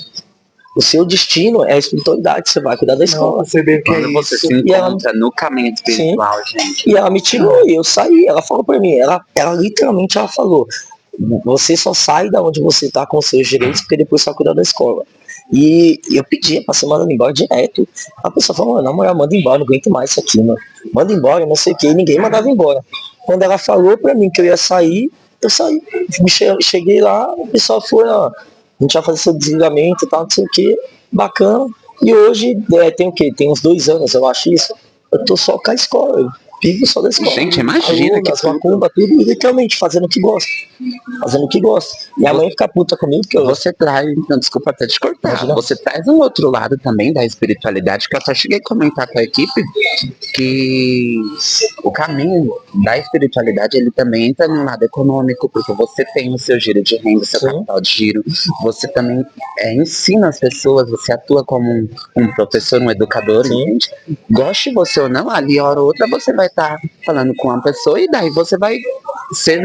O seu destino é a espiritualidade, você vai cuidar da escola. Quando você se encontra no caminho espiritual, gente. E ela me tirou e eu saí. Ela falou pra mim, ela literalmente ela falou, você só sai da onde você tá com os seus direitos porque depois você vai cuidar da escola. E eu pedia pra ser mandado embora direto. A pessoa falou, na moral, manda embora, não aguento mais isso aqui, mano. Manda embora, não sei o que, e ninguém mandava embora. Quando ela falou pra mim que eu ia sair, eu saí. Cheguei lá, o pessoal foi, ó, a gente vai fazer seu desligamento e tal, não sei o que, bacana. E hoje, tem o quê? Tem uns 2 anos, eu acho isso. Eu tô só com a escola, eu vivo só da escola. Gente, imagina que macumba, tudo, literalmente, fazendo o que gosta. Fazendo o que gosta. Minha mãe fica puta comigo, porque você traz, então, desculpa até te cortar, imagina. Você traz um outro lado também da espiritualidade, que eu até cheguei a comentar com a equipe, que o caminho da espiritualidade, ele também entra no lado econômico, porque você tem o seu giro de renda, o seu capital de giro, você também ensina as pessoas, você atua como um professor, um educador, entende? Goste você ou não, ali hora ou outra você vai estar falando com uma pessoa e daí você vai ser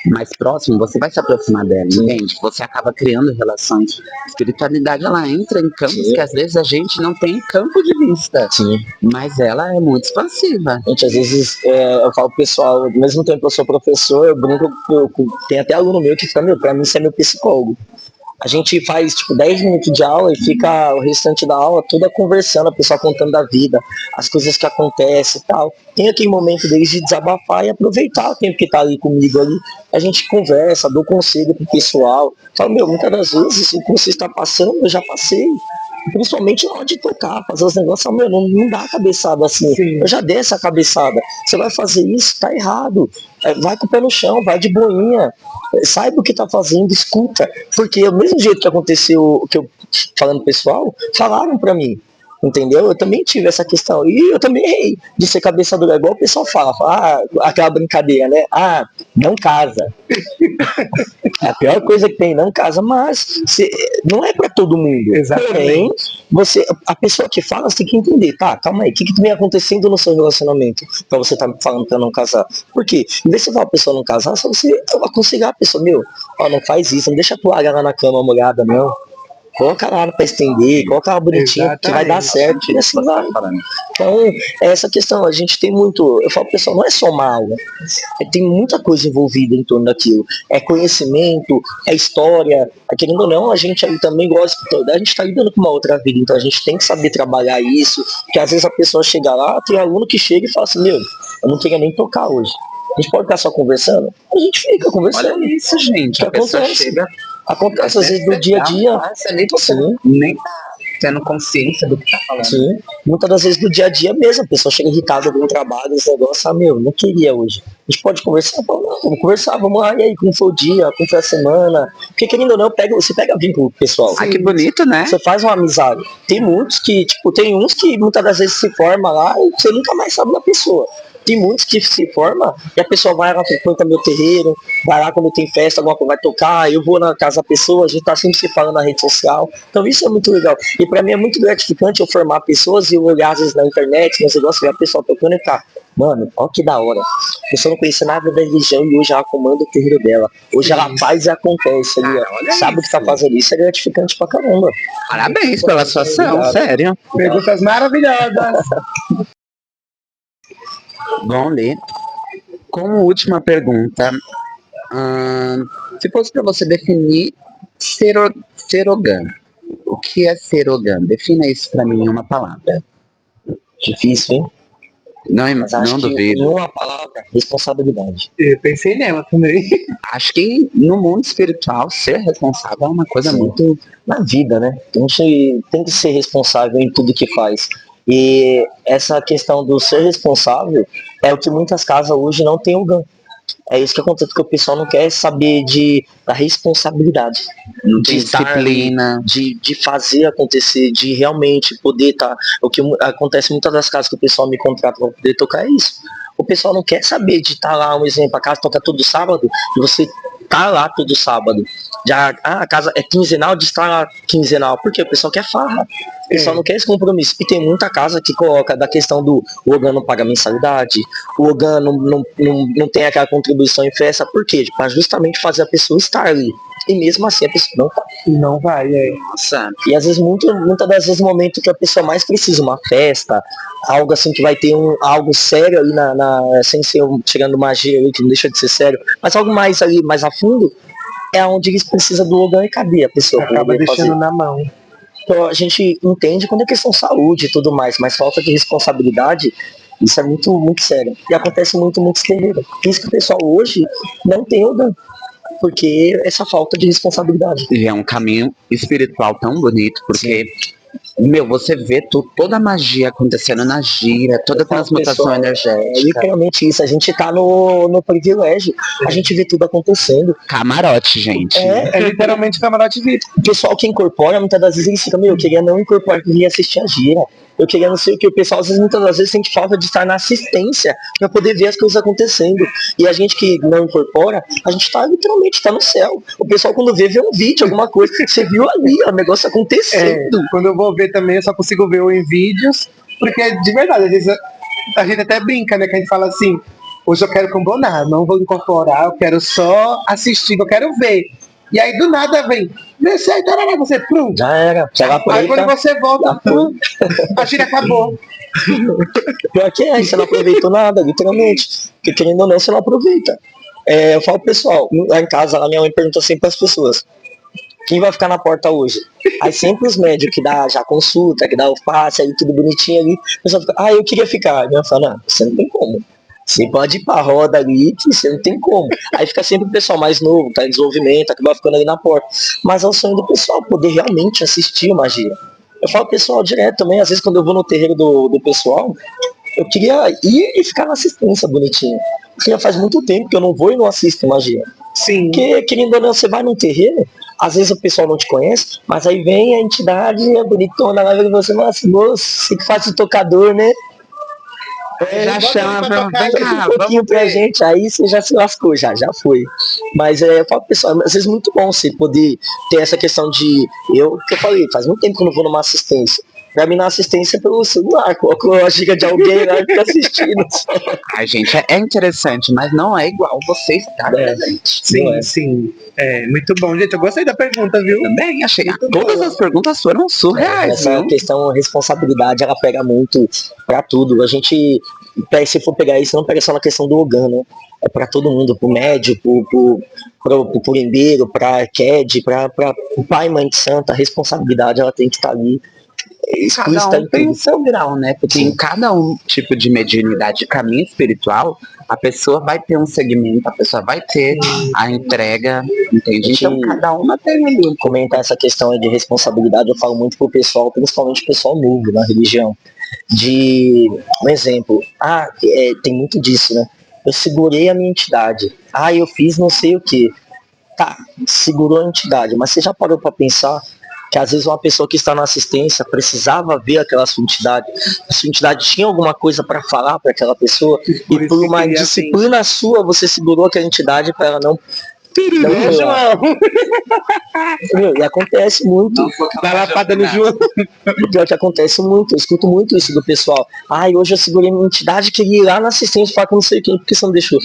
mais próximo, você vai se aproximar dela, entende? Você acaba criando relações. A espiritualidade, ela entra em campos que às vezes a gente não tem campo de vista. Mas ela é muito expansiva. Gente, às vezes eu falo pro pessoal, ao mesmo tempo que eu sou professor, eu brinco, tem até aluno meu que fica, pra mim você é meu psicólogo. A gente faz tipo 10 minutos de aula e fica o restante da aula toda conversando, a pessoa contando da vida, as coisas que acontecem e tal. Tem aquele momento deles de desabafar e aproveitar o tempo que tá ali comigo ali. A gente conversa, dou conselho pro pessoal. Falo, muitas das vezes o que você está passando, eu já passei. Principalmente na hora de tocar, fazer os negócios, não dá cabeçada assim. Eu já dei essa cabeçada. Você vai fazer isso, tá errado. Vai com o pé no chão, vai de boinha. Saiba o que tá fazendo, escuta. Porque o mesmo jeito que aconteceu, que eu falando pessoal, falaram pra mim. Entendeu? Eu também tive essa questão. E eu também errei de ser cabeça dura, igual o pessoal fala, aquela brincadeira, né? não casa. É a pior coisa que tem, não casa, mas não é pra todo mundo. Exatamente. Porém, a pessoa que fala, você tem que entender, tá, calma aí, o que vem acontecendo no seu relacionamento pra você tá falando pra não casar? Por quê? Em vez de você falar a pessoa não casar, só você aconselhar a pessoa, meu, ó, não faz isso, não deixa a toalha lá na cama molhada, não. Coloca lá pra estender, coloca lá bonitinho, que vai dar certo, e assim vai. Então, é essa questão, a gente tem muito, eu falo pro pessoal, não é só mal, tem muita coisa envolvida em torno daquilo. É conhecimento, é história, querendo ou não, a gente aí também gosta, a gente tá lidando com uma outra vida, então a gente tem que saber trabalhar isso, porque às vezes a pessoa chega lá, tem aluno que chega e fala assim, meu, eu não queria nem tocar hoje. A gente pode ficar só conversando? A gente fica conversando. Olha isso, gente. A pessoa chega. Acontece às vezes do dia a dia. Você nem tá tendo consciência do que tá falando. Sim. Muitas das vezes do dia a dia mesmo, a pessoa chega irritada do trabalho, esse negócio, não queria hoje. A gente pode conversar? Não, vamos conversar, vamos lá, e aí, como foi o dia, como foi a semana? Porque querendo ou não, você pega vínculo pessoal. Ai, que bonito, né? Você faz uma amizade. Tem muitos que, tem uns que muitas das vezes se forma lá e você nunca mais sabe da pessoa. Tem muitos que se forma e a pessoa vai lá, frequenta meu terreiro, vai lá quando tem festa, alguma coisa vai tocar, eu vou na casa da pessoa, a gente tá sempre se falando na rede social. Então isso é muito legal. E pra mim é muito gratificante eu formar pessoas e eu olhar às vezes na internet, nos negócios, ver a pessoa tocando e tá. Mano, olha que da hora. A pessoa não conhecia nada da religião e hoje ela comanda o terreiro dela. Hoje ela faz e acontece ali, ó. Sabe o que tá fazendo isso, é gratificante pra caramba. Parabéns pela sua ação, sério. Perguntas maravilhosas. Vamos ler. Como última pergunta, se fosse para você definir ser Ogã, o que é ser Ogã? Defina isso para mim em uma palavra. Difícil, hein? Mas não duvido. Em uma palavra, responsabilidade. Eu pensei nela também. Acho que no mundo espiritual, ser responsável é uma coisa muito... Na vida, né? A gente tem que ser responsável em tudo que faz. E essa questão do ser responsável é o que muitas casas hoje não tem Ogã. É isso que acontece, porque o pessoal não quer saber da responsabilidade. Não tem disciplina. De fazer acontecer, de realmente poder estar. O que acontece em muitas das casas que o pessoal me contrata para poder tocar é isso. O pessoal não quer saber de estar lá, um exemplo, a casa toca todo sábado, e você tá lá todo sábado. Já, a casa é quinzenal, de estar lá quinzenal. Porque o pessoal quer farra. O pessoal não quer esse compromisso. E tem muita casa que coloca da questão do o Ogã não paga mensalidade, o Ogã não tem aquela contribuição em festa. Por quê? Para justamente fazer a pessoa estar ali. E mesmo assim a pessoa não tá. Não vai, Nossa. E às vezes, muitas das vezes, o momento que a pessoa mais precisa, uma festa, algo assim que vai ter algo sério ali sem ser tirando magia ali, que não deixa de ser sério, mas algo mais ali, mais a fundo, é onde eles precisam do Ogã e cadê a pessoa? Acaba deixando fazer na mão. Então a gente entende quando é questão de saúde e tudo mais, mas falta de responsabilidade, isso é muito, muito sério. E acontece muito terreiros. Por isso que o pessoal hoje não tem Ogã. Porque essa falta de responsabilidade. E é um caminho espiritual tão bonito, porque, você vê toda a magia acontecendo na gira, toda a transmutação energética. É literalmente isso, a gente tá no privilégio, a gente vê tudo acontecendo. Camarote, gente. É literalmente camarote VIP. O pessoal que incorpora, muitas das vezes eles ficam, eu queria não incorporar, queria assistir a gira. Eu queria não sei o que, o pessoal às vezes, muitas das vezes sente falta de estar na assistência para poder ver as coisas acontecendo. E a gente que não incorpora, a gente tá literalmente, tá no céu. O pessoal quando vê um vídeo, alguma coisa, você viu ali, o negócio acontecendo. Quando eu vou ver também, eu só consigo ver em vídeos, porque de verdade, às vezes a gente até brinca, né, que a gente fala assim, hoje eu quero combinar, não vou incorporar, eu quero só assistir, eu quero ver. E aí do nada vem, nesse aí, tarará, você, prum. Já era. Aí quando você volta, prum, a gira acabou. Pior que você não aproveitou nada, literalmente. Porque querendo ou não, você não aproveita. Eu falo pro pessoal, lá em casa, lá minha mãe pergunta sempre pras pessoas, quem vai ficar na porta hoje? Aí sempre os médicos que dá já consulta, que dá o passe, aí tudo bonitinho ali, o pessoal fica, eu queria ficar. Aí eu falo, não, você não tem como. Você pode ir pra roda ali, que você não tem como. Aí fica sempre o pessoal mais novo, tá em desenvolvimento, acaba ficando ali na porta. Mas é o sonho do pessoal, poder realmente assistir magia. Eu falo pro pessoal direto também, às vezes quando eu vou no terreiro do pessoal, eu queria ir e ficar na assistência bonitinho. Porque já faz muito tempo que eu não vou e não assisto magia. Sim. Porque, querendo ou não, você vai num terreiro, às vezes o pessoal não te conhece, mas aí vem a entidade, a bonitona lá, e você, nossa, você que faz o tocador, né? Já chama pra vem cá, Um pouquinho vamos pra ver. gente, aí você já se lascou, já foi. Mas eu falo pro pessoal, às vezes é muito bom você poder ter essa questão de. Que eu falei, faz muito tempo que eu não vou numa assistência. Pra mim, na assistência é pelo celular, coloco a giga de alguém lá e fica assistindo. Ai, gente, é interessante, mas não é igual você estar presente. Não é. Sim. É, muito bom, gente. Eu gostei da pergunta, viu? Também achei. Todas as perguntas foram surreais, Essa viu? questão responsabilidade, ela pega muito pra tudo. A gente, se for pegar isso, não pega só na questão do Logan, né? É pra todo mundo, pro médico, pro curandeiro, pra CAD, pra o pai e mãe de santa, a responsabilidade ela tem que estar ali. Cada Explícita um em tem o tudo. seu grau, né? Porque em cada um tipo de mediunidade, caminho espiritual, a pessoa vai ter um segmento, a pessoa vai ter a entrega, entende? Então cada uma tem ali um Comentar essa questão aí de responsabilidade, eu falo muito pro pessoal, principalmente o pessoal novo na religião. Um exemplo, tem muito disso, né? Eu segurei a minha entidade. Eu fiz não sei o que. Tá, segurou a entidade, mas você já parou para pensar que às vezes uma pessoa que está na assistência precisava ver aquela sua entidade, a sua entidade tinha alguma coisa para falar para aquela pessoa, e por uma disciplina sua você segurou aquela entidade para ela não e acontece muito. Dá lapada no João. Pior que acontece muito, eu escuto muito isso do pessoal. Hoje eu segurei minha entidade, queria ir lá na assistência falar com não sei quem, porque você não deixou.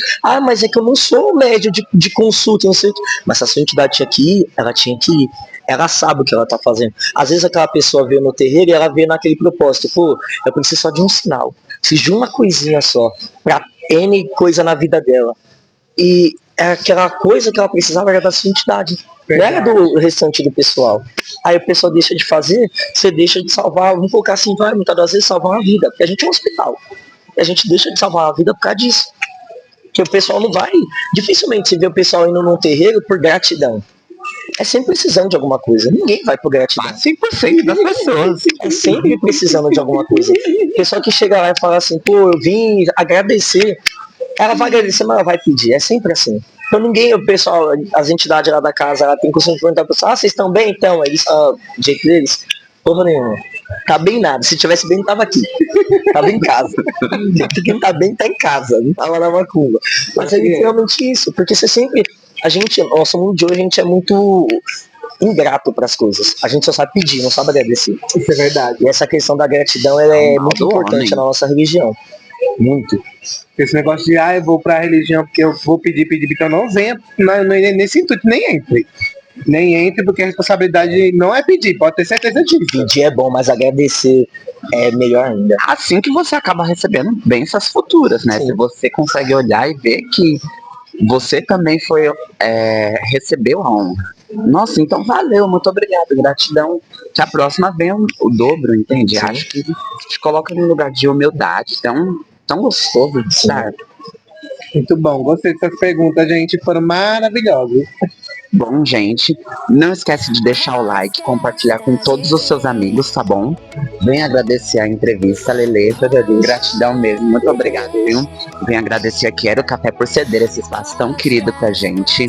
Mas é que eu não sou médio de consulta, não sei o que. Mas se a sua entidade tinha que ir, ela tinha que ir. Ela sabe o que ela tá fazendo. Às vezes aquela pessoa vê no terreiro e ela vê naquele propósito. Pô, eu preciso só de um sinal. Preciso de uma coisinha só. Pra N coisa na vida dela. E aquela coisa que ela precisava era da sua entidade. Não era do restante do pessoal. Aí o pessoal deixa de fazer, você deixa de salvar, vamos colocar assim, vai muitas das vezes salvar uma vida, porque a gente é um hospital. E a gente deixa de salvar uma vida por causa disso. Porque o pessoal não vai, dificilmente você vê o pessoal indo num terreiro por gratidão. É sempre precisando de alguma coisa. Ninguém vai por gratidão. 5% das pessoas. É sempre precisando de alguma coisa. O pessoal que chega lá e fala assim, pô, eu vim agradecer. Ela vai agradecer, mas ela vai pedir. É sempre assim. Então ninguém, o pessoal, as entidades lá da casa, ela tem costume de perguntar pro pessoal, vocês estão bem então? Eles, do jeito deles, porra nenhuma. Tá bem nada. Se tivesse bem, tava aqui. Tava em casa. Quem tá bem, tá em casa. Não tava na macumba. Mas é literalmente isso. Porque você sempre... nosso mundo de hoje, a gente é muito ingrato para as coisas. A gente só sabe pedir, não sabe agradecer. Isso é verdade. E essa questão da gratidão, ela é muito importante na nossa religião. Muito. Esse negócio de, eu vou pra religião porque eu vou pedir, então não venha nesse intuito, nem entre. Nem entre, porque a responsabilidade não é pedir, pode ter certeza disso. Pedir é bom, mas agradecer é melhor ainda. Assim que você acaba recebendo bênçãos futuras, né? Sim. Se você consegue olhar e ver que você também recebeu a honra. Nossa, então valeu, muito obrigado, gratidão. Que a próxima vem o dobro, entende? Sim. Acho que te coloca num lugar de humildade, tão gostoso de estar. Muito bom, gostei dessas perguntas, gente, foram maravilhosas. Bom, gente, não esquece de deixar o like, compartilhar com todos os seus amigos, tá bom? Vem agradecer a entrevista, Lelê, gratidão mesmo, muito obrigado, viu? Vem agradecer a Quero Café por ceder esse espaço tão querido pra gente.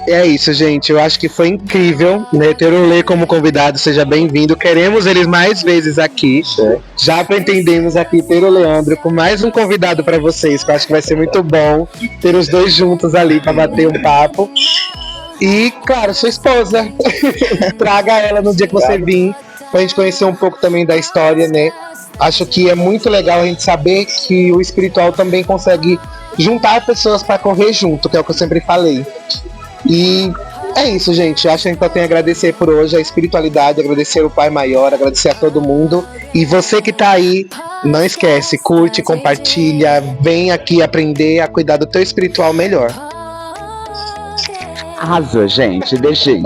É isso, gente. Eu acho que foi incrível, né, ter o Lê como convidado. Seja bem-vindo. Queremos eles mais vezes aqui. Já pretendemos aqui ter o Leandro com mais um convidado para vocês, que eu acho que vai ser muito bom ter os dois juntos ali para bater um papo. E, claro, sua esposa. Traga ela no dia que você vir, pra gente conhecer um pouco também da história, né? Acho que é muito legal a gente saber que o espiritual também consegue juntar pessoas para correr junto, que é o que eu sempre falei. E é isso, gente. Acho que a gente só tem a agradecer por hoje a espiritualidade, agradecer o Pai Maior, agradecer a todo mundo. E você que tá aí, não esquece, curte, compartilha, vem aqui aprender a cuidar do teu espiritual melhor. Arrasou, gente, beijinho.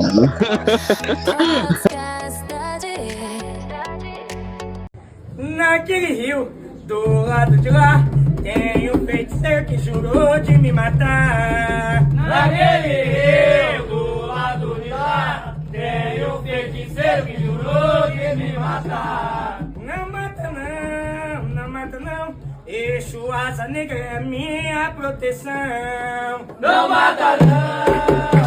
Naquele rio, do lado de lá, tem um feiticeiro que jurou de me matar. Naquele rio, do lado de lá, tem um feiticeiro que jurou de me matar. Não mata não, não mata não, Exu Asa Negra é minha proteção. Não mata não.